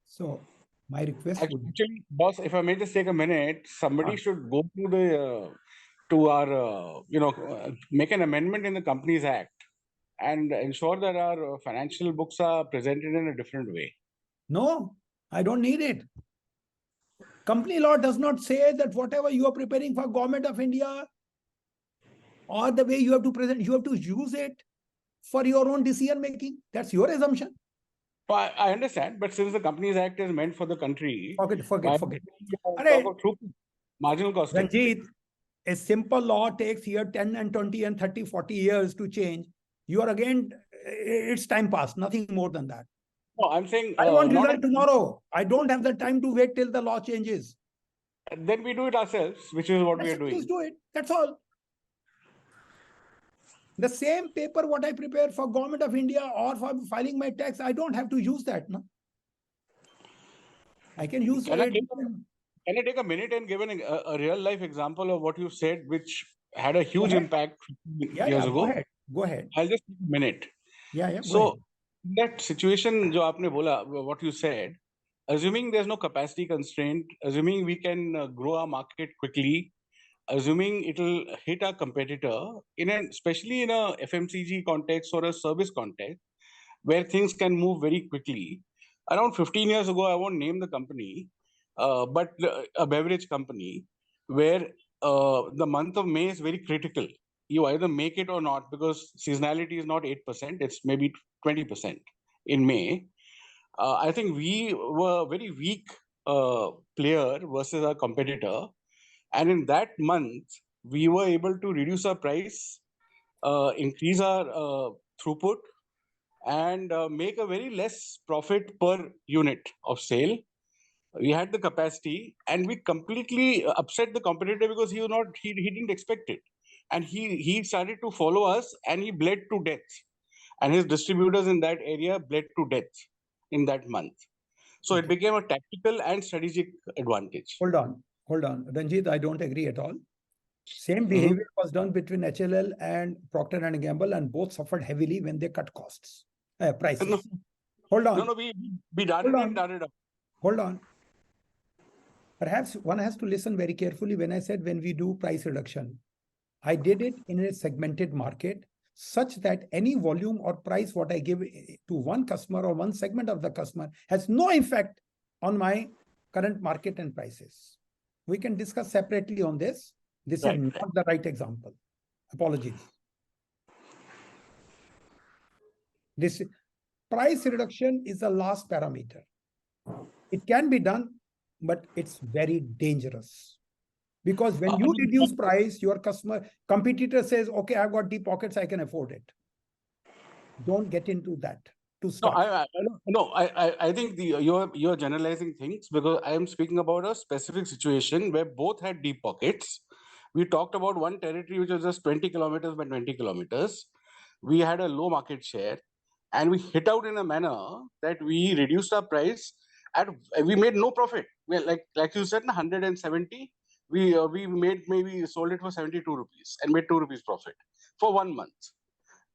So my request would be... Actually, boss, if I may just take a minute, somebody should go to the to our make an amendment in the Companies Act and ensure that our financial books are presented in a different way. No, I don't need it. Company law does not say that whatever you are preparing for Government of India or the way you have to present, you have to use it for your own decision making. That's your assumption. Well, I understand, but since the Companies Act is meant for the country, forget. Marginal costing. Ranjit, a simple law takes here 10 and 20 and 30, 40 years to change. You are again, it's time past, nothing more than that. No, I'm saying I want result tomorrow. I don't have the time to wait till the law changes. Then we do it ourselves, which is what we are doing. Please do it. That's all. The same paper what I prepare for Government of India or for filing my tax, I don't have to use that. No? I can use Can I take a minute and give a real life example of what you said, which had a huge impact years ago? Go ahead. I'll just take a minute. So in that situation, jo aapne bola, what you said, assuming there's no capacity constraint, assuming we can grow our market quickly, assuming it'll hit our competitor, especially in a FMCG context or a service context, where things can move very quickly. Around 15 years ago, I won't name the company, but a beverage company where the month of May is very critical. You either make it or not, because seasonality is not 8%, it's maybe 20% in May. I think we were a very weak player versus our competitor. And in that month, we were able to reduce our price, increase our throughput, and make a very less profit per unit of sale. We had the capacity, and we completely upset the competitor because he was not. He didn't expect it, and he started to follow us, and he bled to death, and his distributors in that area bled to death in that month. So it became a tactical and strategic advantage. Hold on. Ranjit, I don't agree at all. Same behavior was done between HLL and Procter & Gamble, and both suffered heavily when they cut costs, prices. No, Hold on. No, we done it up. Hold on. Perhaps one has to listen very carefully when I said when we do price reduction. I did it in a segmented market such that any volume or price what I give to one customer or one segment of the customer has no effect on my current market and prices. We can discuss separately on this. This is not the right example. Apologies. This price reduction is the last parameter. It can be done, but it's very dangerous. Because when you reduce price, your competitor says, okay, I've got deep pockets, I can afford it. Don't get into that. I think you're generalizing things, because I am speaking about a specific situation where both had deep pockets. We talked about one territory which was just 20 kilometers by 20 kilometers. We had a low market share, and we hit out in a manner that we reduced our price and we made no profit. Well, like you said, 170. We sold it for 72 rupees and made 2 rupees profit for 1 month,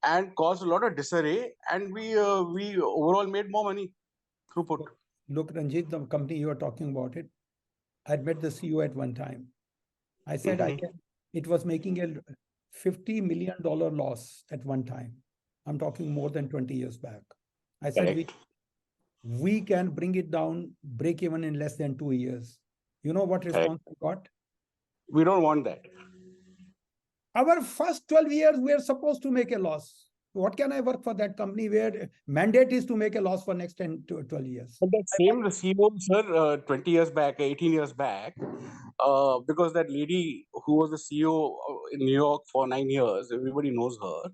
and caused a lot of disarray, and we overall made more money throughput. Look, Ranjit, the company you are talking about it, I met the CEO at one time. I said it was making a $50 million loss at one time. I'm talking more than 20 years back. I said we can bring it down, break even in less than 2 years. You know what response I got? We don't want that. Our first 12 years, we are supposed to make a loss. What can I work for that company where mandate is to make a loss for next 10 to 12 years? But that same CEO, sir, 20 years back, 18 years back, because that lady who was the CEO in New York for 9 years, everybody knows her.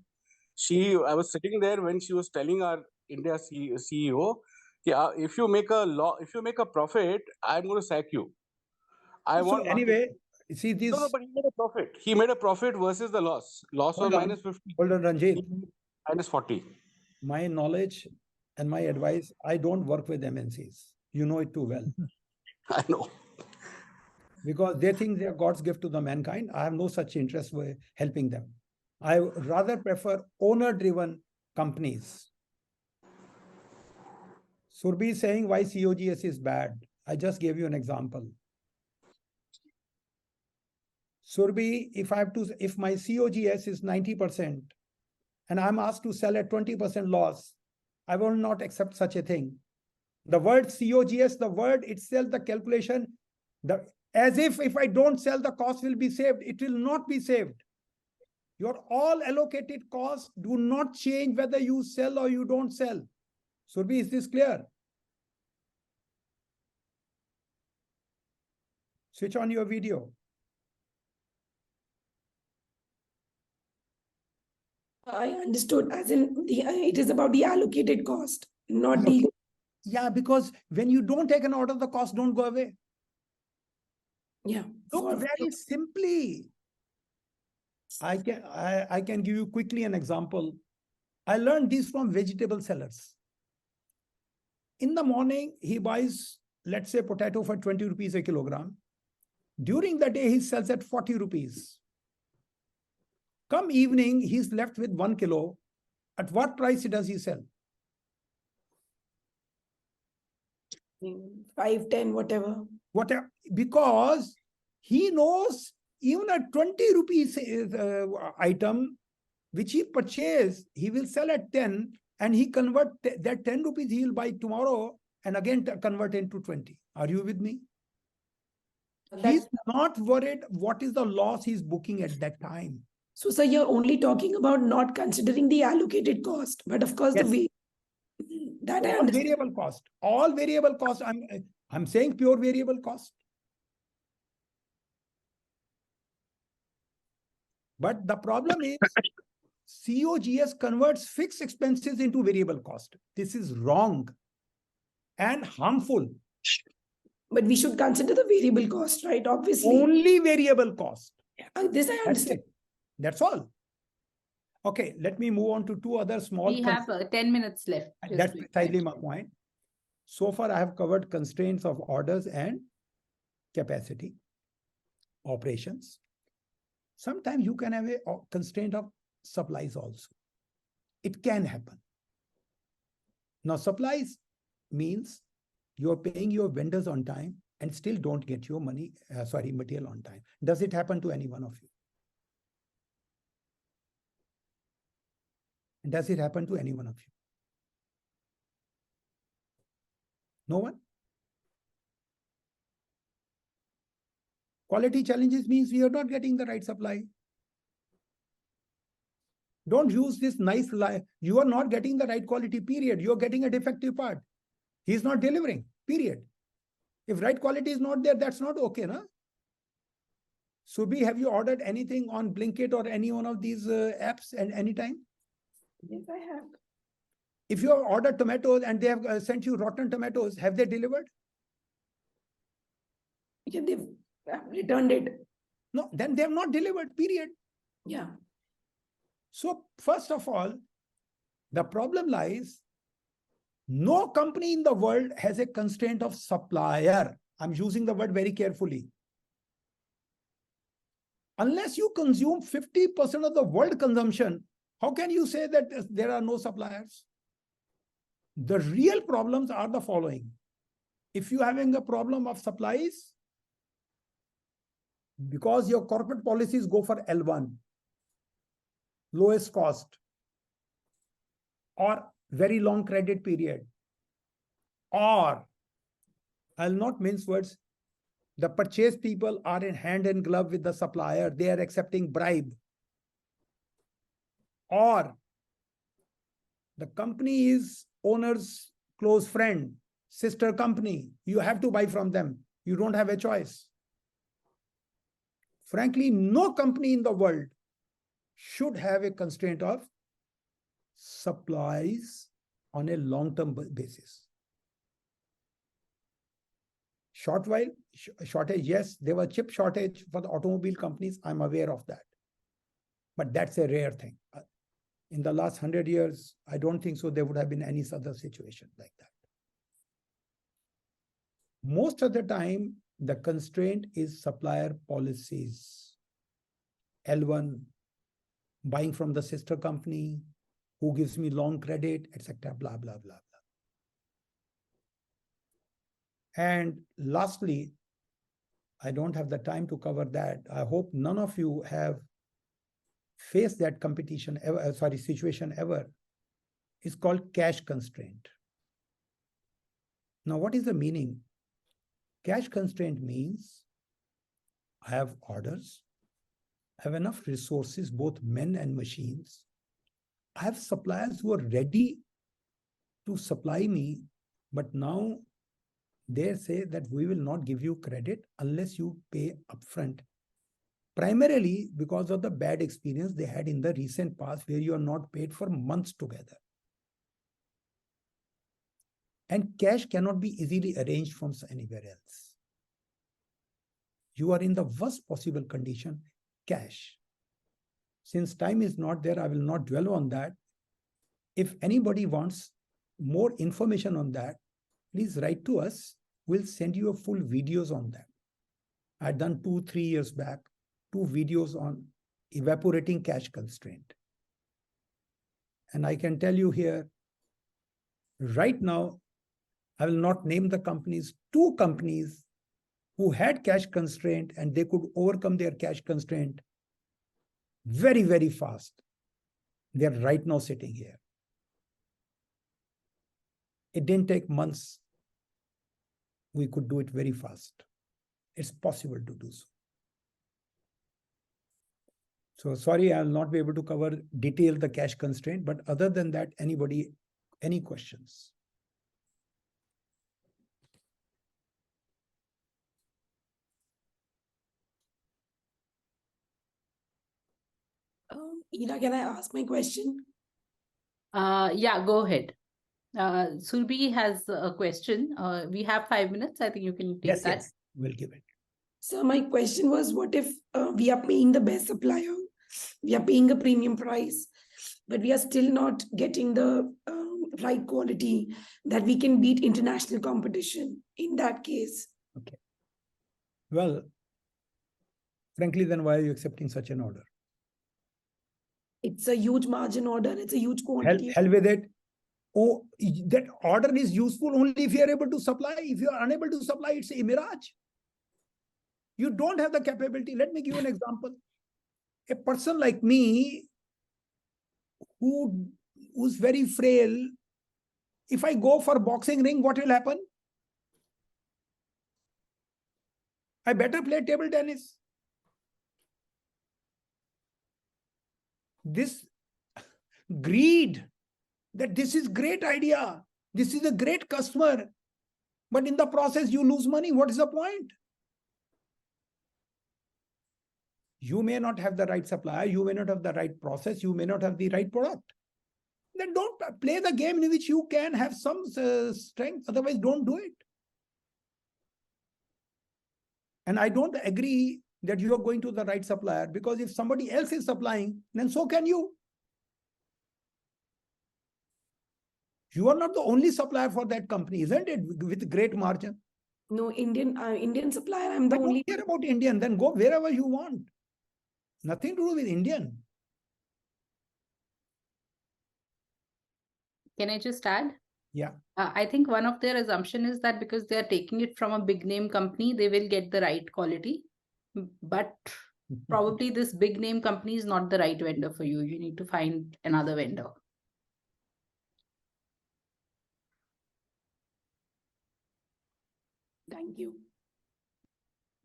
I was sitting there when she was telling our India CEO, if you make a profit, I'm going to sack you. So anyway, see this. No, but he made a profit. He made a profit versus the loss. Loss was minus 50. Hold on, Ranjit. Minus 40. My knowledge and my advice, I don't work with MNCs. You know it too well. I know. Because they think they are God's gift to the mankind. I have no such interest with helping them. I rather prefer owner-driven companies. Surbhi is saying why COGS is bad. I just gave you an example. Surbhi, if my COGS is 90% and I'm asked to sell at 20% loss, I will not accept such a thing. The word COGS, the word itself, the calculation, as if I don't sell, the cost will be saved. It will not be saved. Your all allocated costs do not change whether you sell or you don't sell. Surbhi, is this clear? Switch on your video. I understood, as in it is about the allocated cost, not the... Yeah, because when you don't take an order, the costs don't go away. Yeah. Look, very simply, I can give you quickly an example. I learned this from vegetable sellers. In the morning, he buys, let's say, potato for 20 rupees a kilogram. During the day, he sells at 40 rupees. Come evening, he's left with 1 kilo. At what price does he sell? 5, 10, whatever. Because he knows even a 20 rupees item, which he purchased, he will sell at 10, and he convert that 10 rupees he will buy tomorrow and again convert into 20. Are you with me? He's not worried what is the loss he's booking at that time. So, sir, you're only talking about not considering the allocated cost, but of course, yes. the way that all variable cost, all variable cost. I'm saying pure variable cost. But the problem is COGS converts fixed expenses into variable cost. This is wrong and harmful. But we should consider the variable cost, right? Obviously. Only variable cost. This I That's understand. it. That's all. Okay, let me move on to two other small. We have 10 minutes left. That's precisely my point. So far, I have covered constraints of orders and capacity, operations. Sometimes you can have a constraint of supplies also. It can happen. Now, supplies means you're paying your vendors on time and still don't get your money, material on time. Does it happen to any one of you? Does it happen to any one of you? No one? Quality challenges means we are not getting the right supply. Don't use this nice lie. You are not getting the right quality, period. You are getting a defective part. He's not delivering, period. If right quality is not there, that's not okay, na? Subhi, have you ordered anything on Blinkit or any one of these apps at any time? Yes, I have. If you have ordered tomatoes and they have sent you rotten tomatoes, have they delivered? Yeah, they've returned it. No, then they have not delivered, period. Yeah. So first of all, the problem lies, no company in the world has a constraint of supplier. I'm using the word very carefully. Unless you consume 50% of the world consumption, how can you say that there are no suppliers? The real problems are the following. If you're having a problem of supplies, because your corporate policies go for L1, lowest cost, or very long credit period, or I'll not mince words, the purchase people are in hand and glove with the supplier, they are accepting bribe, or the company is owner's close friend, sister company, you have to buy from them, you don't have a choice. Frankly, no company in the world should have a constraint of supplies on a long-term basis. Shortage, yes, there was chip shortage for the automobile companies. I'm aware of that. But that's a rare thing. In the last 100 years, I don't think so there would have been any other situation like that. Most of the time, the constraint is supplier policies. L1, buying from the sister company, who gives me long credit, etc., blah, blah, blah, blah. And lastly, I don't have the time to cover that. I hope none of you have faced that competition ever, situation ever. It's called cash constraint. Now, what is the meaning? Cash constraint means I have orders, I have enough resources, both men and machines. I have suppliers who are ready to supply me, but now they say that we will not give you credit unless you pay upfront. Primarily because of the bad experience they had in the recent past where you are not paid for months together. And cash cannot be easily arranged from anywhere else. You are in the worst possible condition, cash. Since time is not there, I will not dwell on that. If anybody wants more information on that, please write to us. We'll send you a full videos on that. I'd done 2-3 years back, 2 videos on evaporating cash constraint. And I can tell you here, right now, I will not name the companies, 2 companies who had cash constraint and they could overcome their cash constraint very, very fast. They're right now sitting here. It didn't take months. We could do it very fast. It's possible to do so. So sorry, I'll not be able to cover detail the cash constraint, but other than that, anybody, any questions? Ina, can I ask my question? Yeah, go ahead. Surbhi has a question. We have 5 minutes. I think you can take that. Yes, we'll give it. So my question was, what if we are paying the best supplier, we are paying a premium price, but we are still not getting the right quality that we can beat international competition in that case? Okay. Well, frankly, then why are you accepting such an order? It's a huge margin order. It's a huge quantity. Hell with it. Oh, that order is useful only if you are able to supply. If you are unable to supply, it's a mirage. You don't have the capability. Let me give you an example. A person like me who's very frail, if I go for boxing ring, what will happen? I better play table tennis. This greed that this is great idea, this is a great customer, but in the process you lose money. What is the point? You may not have the right supplier, you may not have the right process, you may not have the right product. Then don't play the game in which you can have some strength, otherwise don't do it. And I don't agree that you are going to the right supplier, because if somebody else is supplying, then so can you. You are not the only supplier for that company, isn't it? With great margin. No, Indian supplier. I'm the I only. don't care about Indian. Then go wherever you want. Nothing to do with Indian. Can I just add? Yeah. I think one of their assumption is that because they are taking it from a big name company, they will get the right quality. But probably this big name company is not the right vendor for you. You need to find another vendor. Thank you.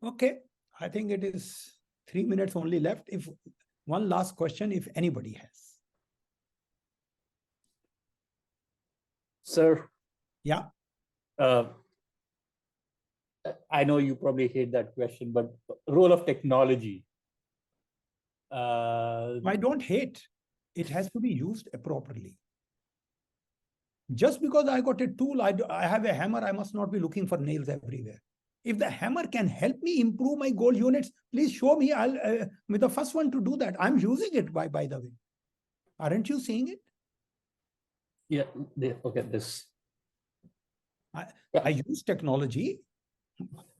Okay. I think it is 3 minutes only left. If one last question, if anybody has. Sir. Yeah. I know you probably hate that question, but role of technology. I don't hate. It has to be used appropriately. Just because I got a tool, I have a hammer, I must not be looking for nails everywhere. If the hammer can help me improve my goal units, please show me. I'll be the first one to do that. I'm using it, by the way. Aren't you seeing it? Yeah. Okay. This. I use technology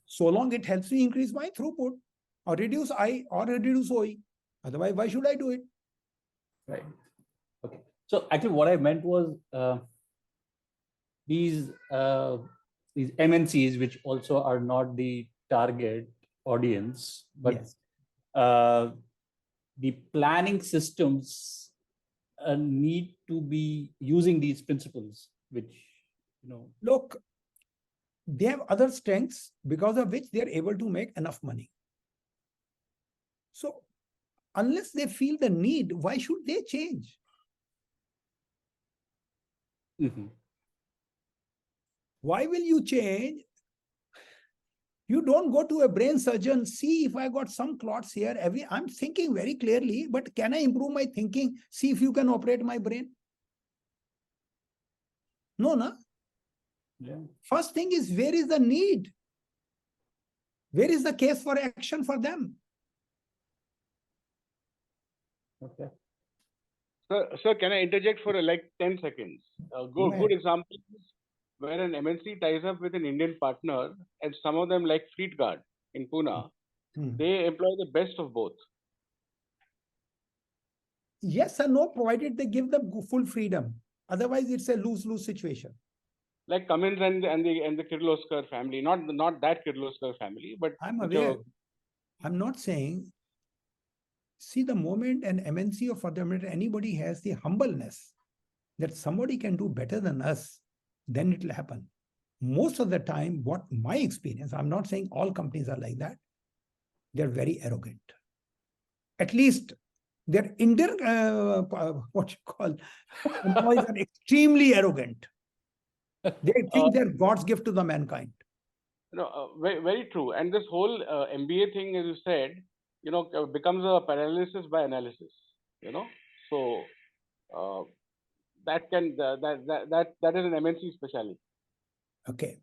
so long it helps me increase my throughput or reduce I or reduce OE. Otherwise, why should I do it? Right. Okay. So actually, what I meant was these MNCs, which also are not the target audience, but yes. The planning systems need to be using these principles, which, look, they have other strengths because of which they are able to make enough money. So unless they feel the need, why should they change? Mm-hmm. Why will you change? You don't go to a brain surgeon, see if I got some clots here. I'm thinking very clearly, but can I improve my thinking? See if you can operate my brain. No, no. Yeah. First thing is, where is the need? Where is the case for action for them? Okay. Sir, can I interject for like 10 seconds? Good example is where an MNC ties up with an Indian partner, and some of them, like Fleetguard in Pune, they employ the best of both. Yes or no, provided they give them full freedom. Otherwise, it's a lose-lose situation. Like Cummins and the Kirloskar family, not that Kirloskar family, but I'm aware. I'm not saying. See, the moment an MNC or for the moment anybody has the humbleness that somebody can do better than us, then it will happen. Most of the time, what my experience, I'm not saying all companies are like that, they're very arrogant. At least their Indian, what you call, employees are extremely arrogant. They think they're God's gift to the mankind. Very, very true. And this whole MBA thing, as you said, becomes a paralysis by analysis. So that is an MNC specialty. Okay.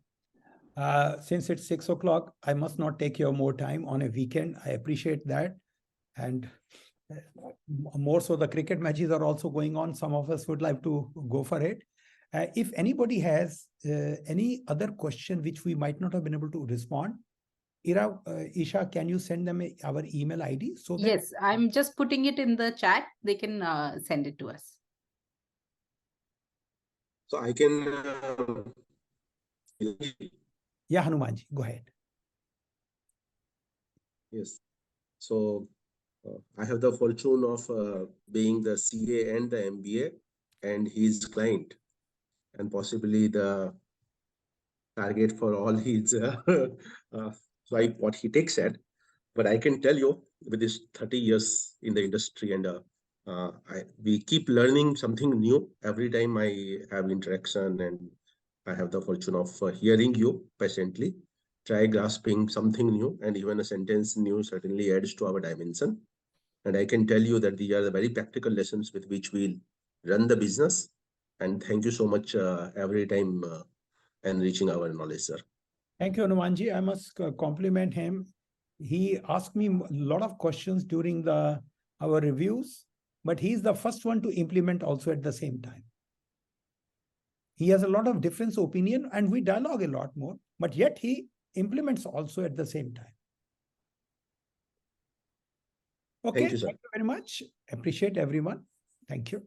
Since it's 6 o'clock, I must not take your more time on a weekend. I appreciate that. And more so, the cricket matches are also going on. Some of us would like to go for it. If anybody has any other question which we might not have been able to respond, Isha, can you send them our email ID? So that Yes, I'm just putting it in the chat. They can send it to us. So I can. Yeah, Hanumanji, go ahead. Yes. So I have the fortune of being the CA and the MBA and his client, and possibly the target for all his what he takes at. But I can tell you, with this 30 years in the industry, and we keep learning something new every time I have interaction, and I have the fortune of hearing you patiently, try grasping something new, and even a sentence new certainly adds to our dimension. And I can tell you that these are the very practical lessons with which we'll run the business. And thank you so much every time enriching our knowledge, sir. Thank you, Hanumanji. I must compliment him. He asked me a lot of questions during our reviews, but he's the first one to implement also at the same time. He has a lot of different opinion and we dialogue a lot more, but yet he implements also at the same time. Okay, Thank you, sir. Thank you very much. Appreciate everyone. Thank you.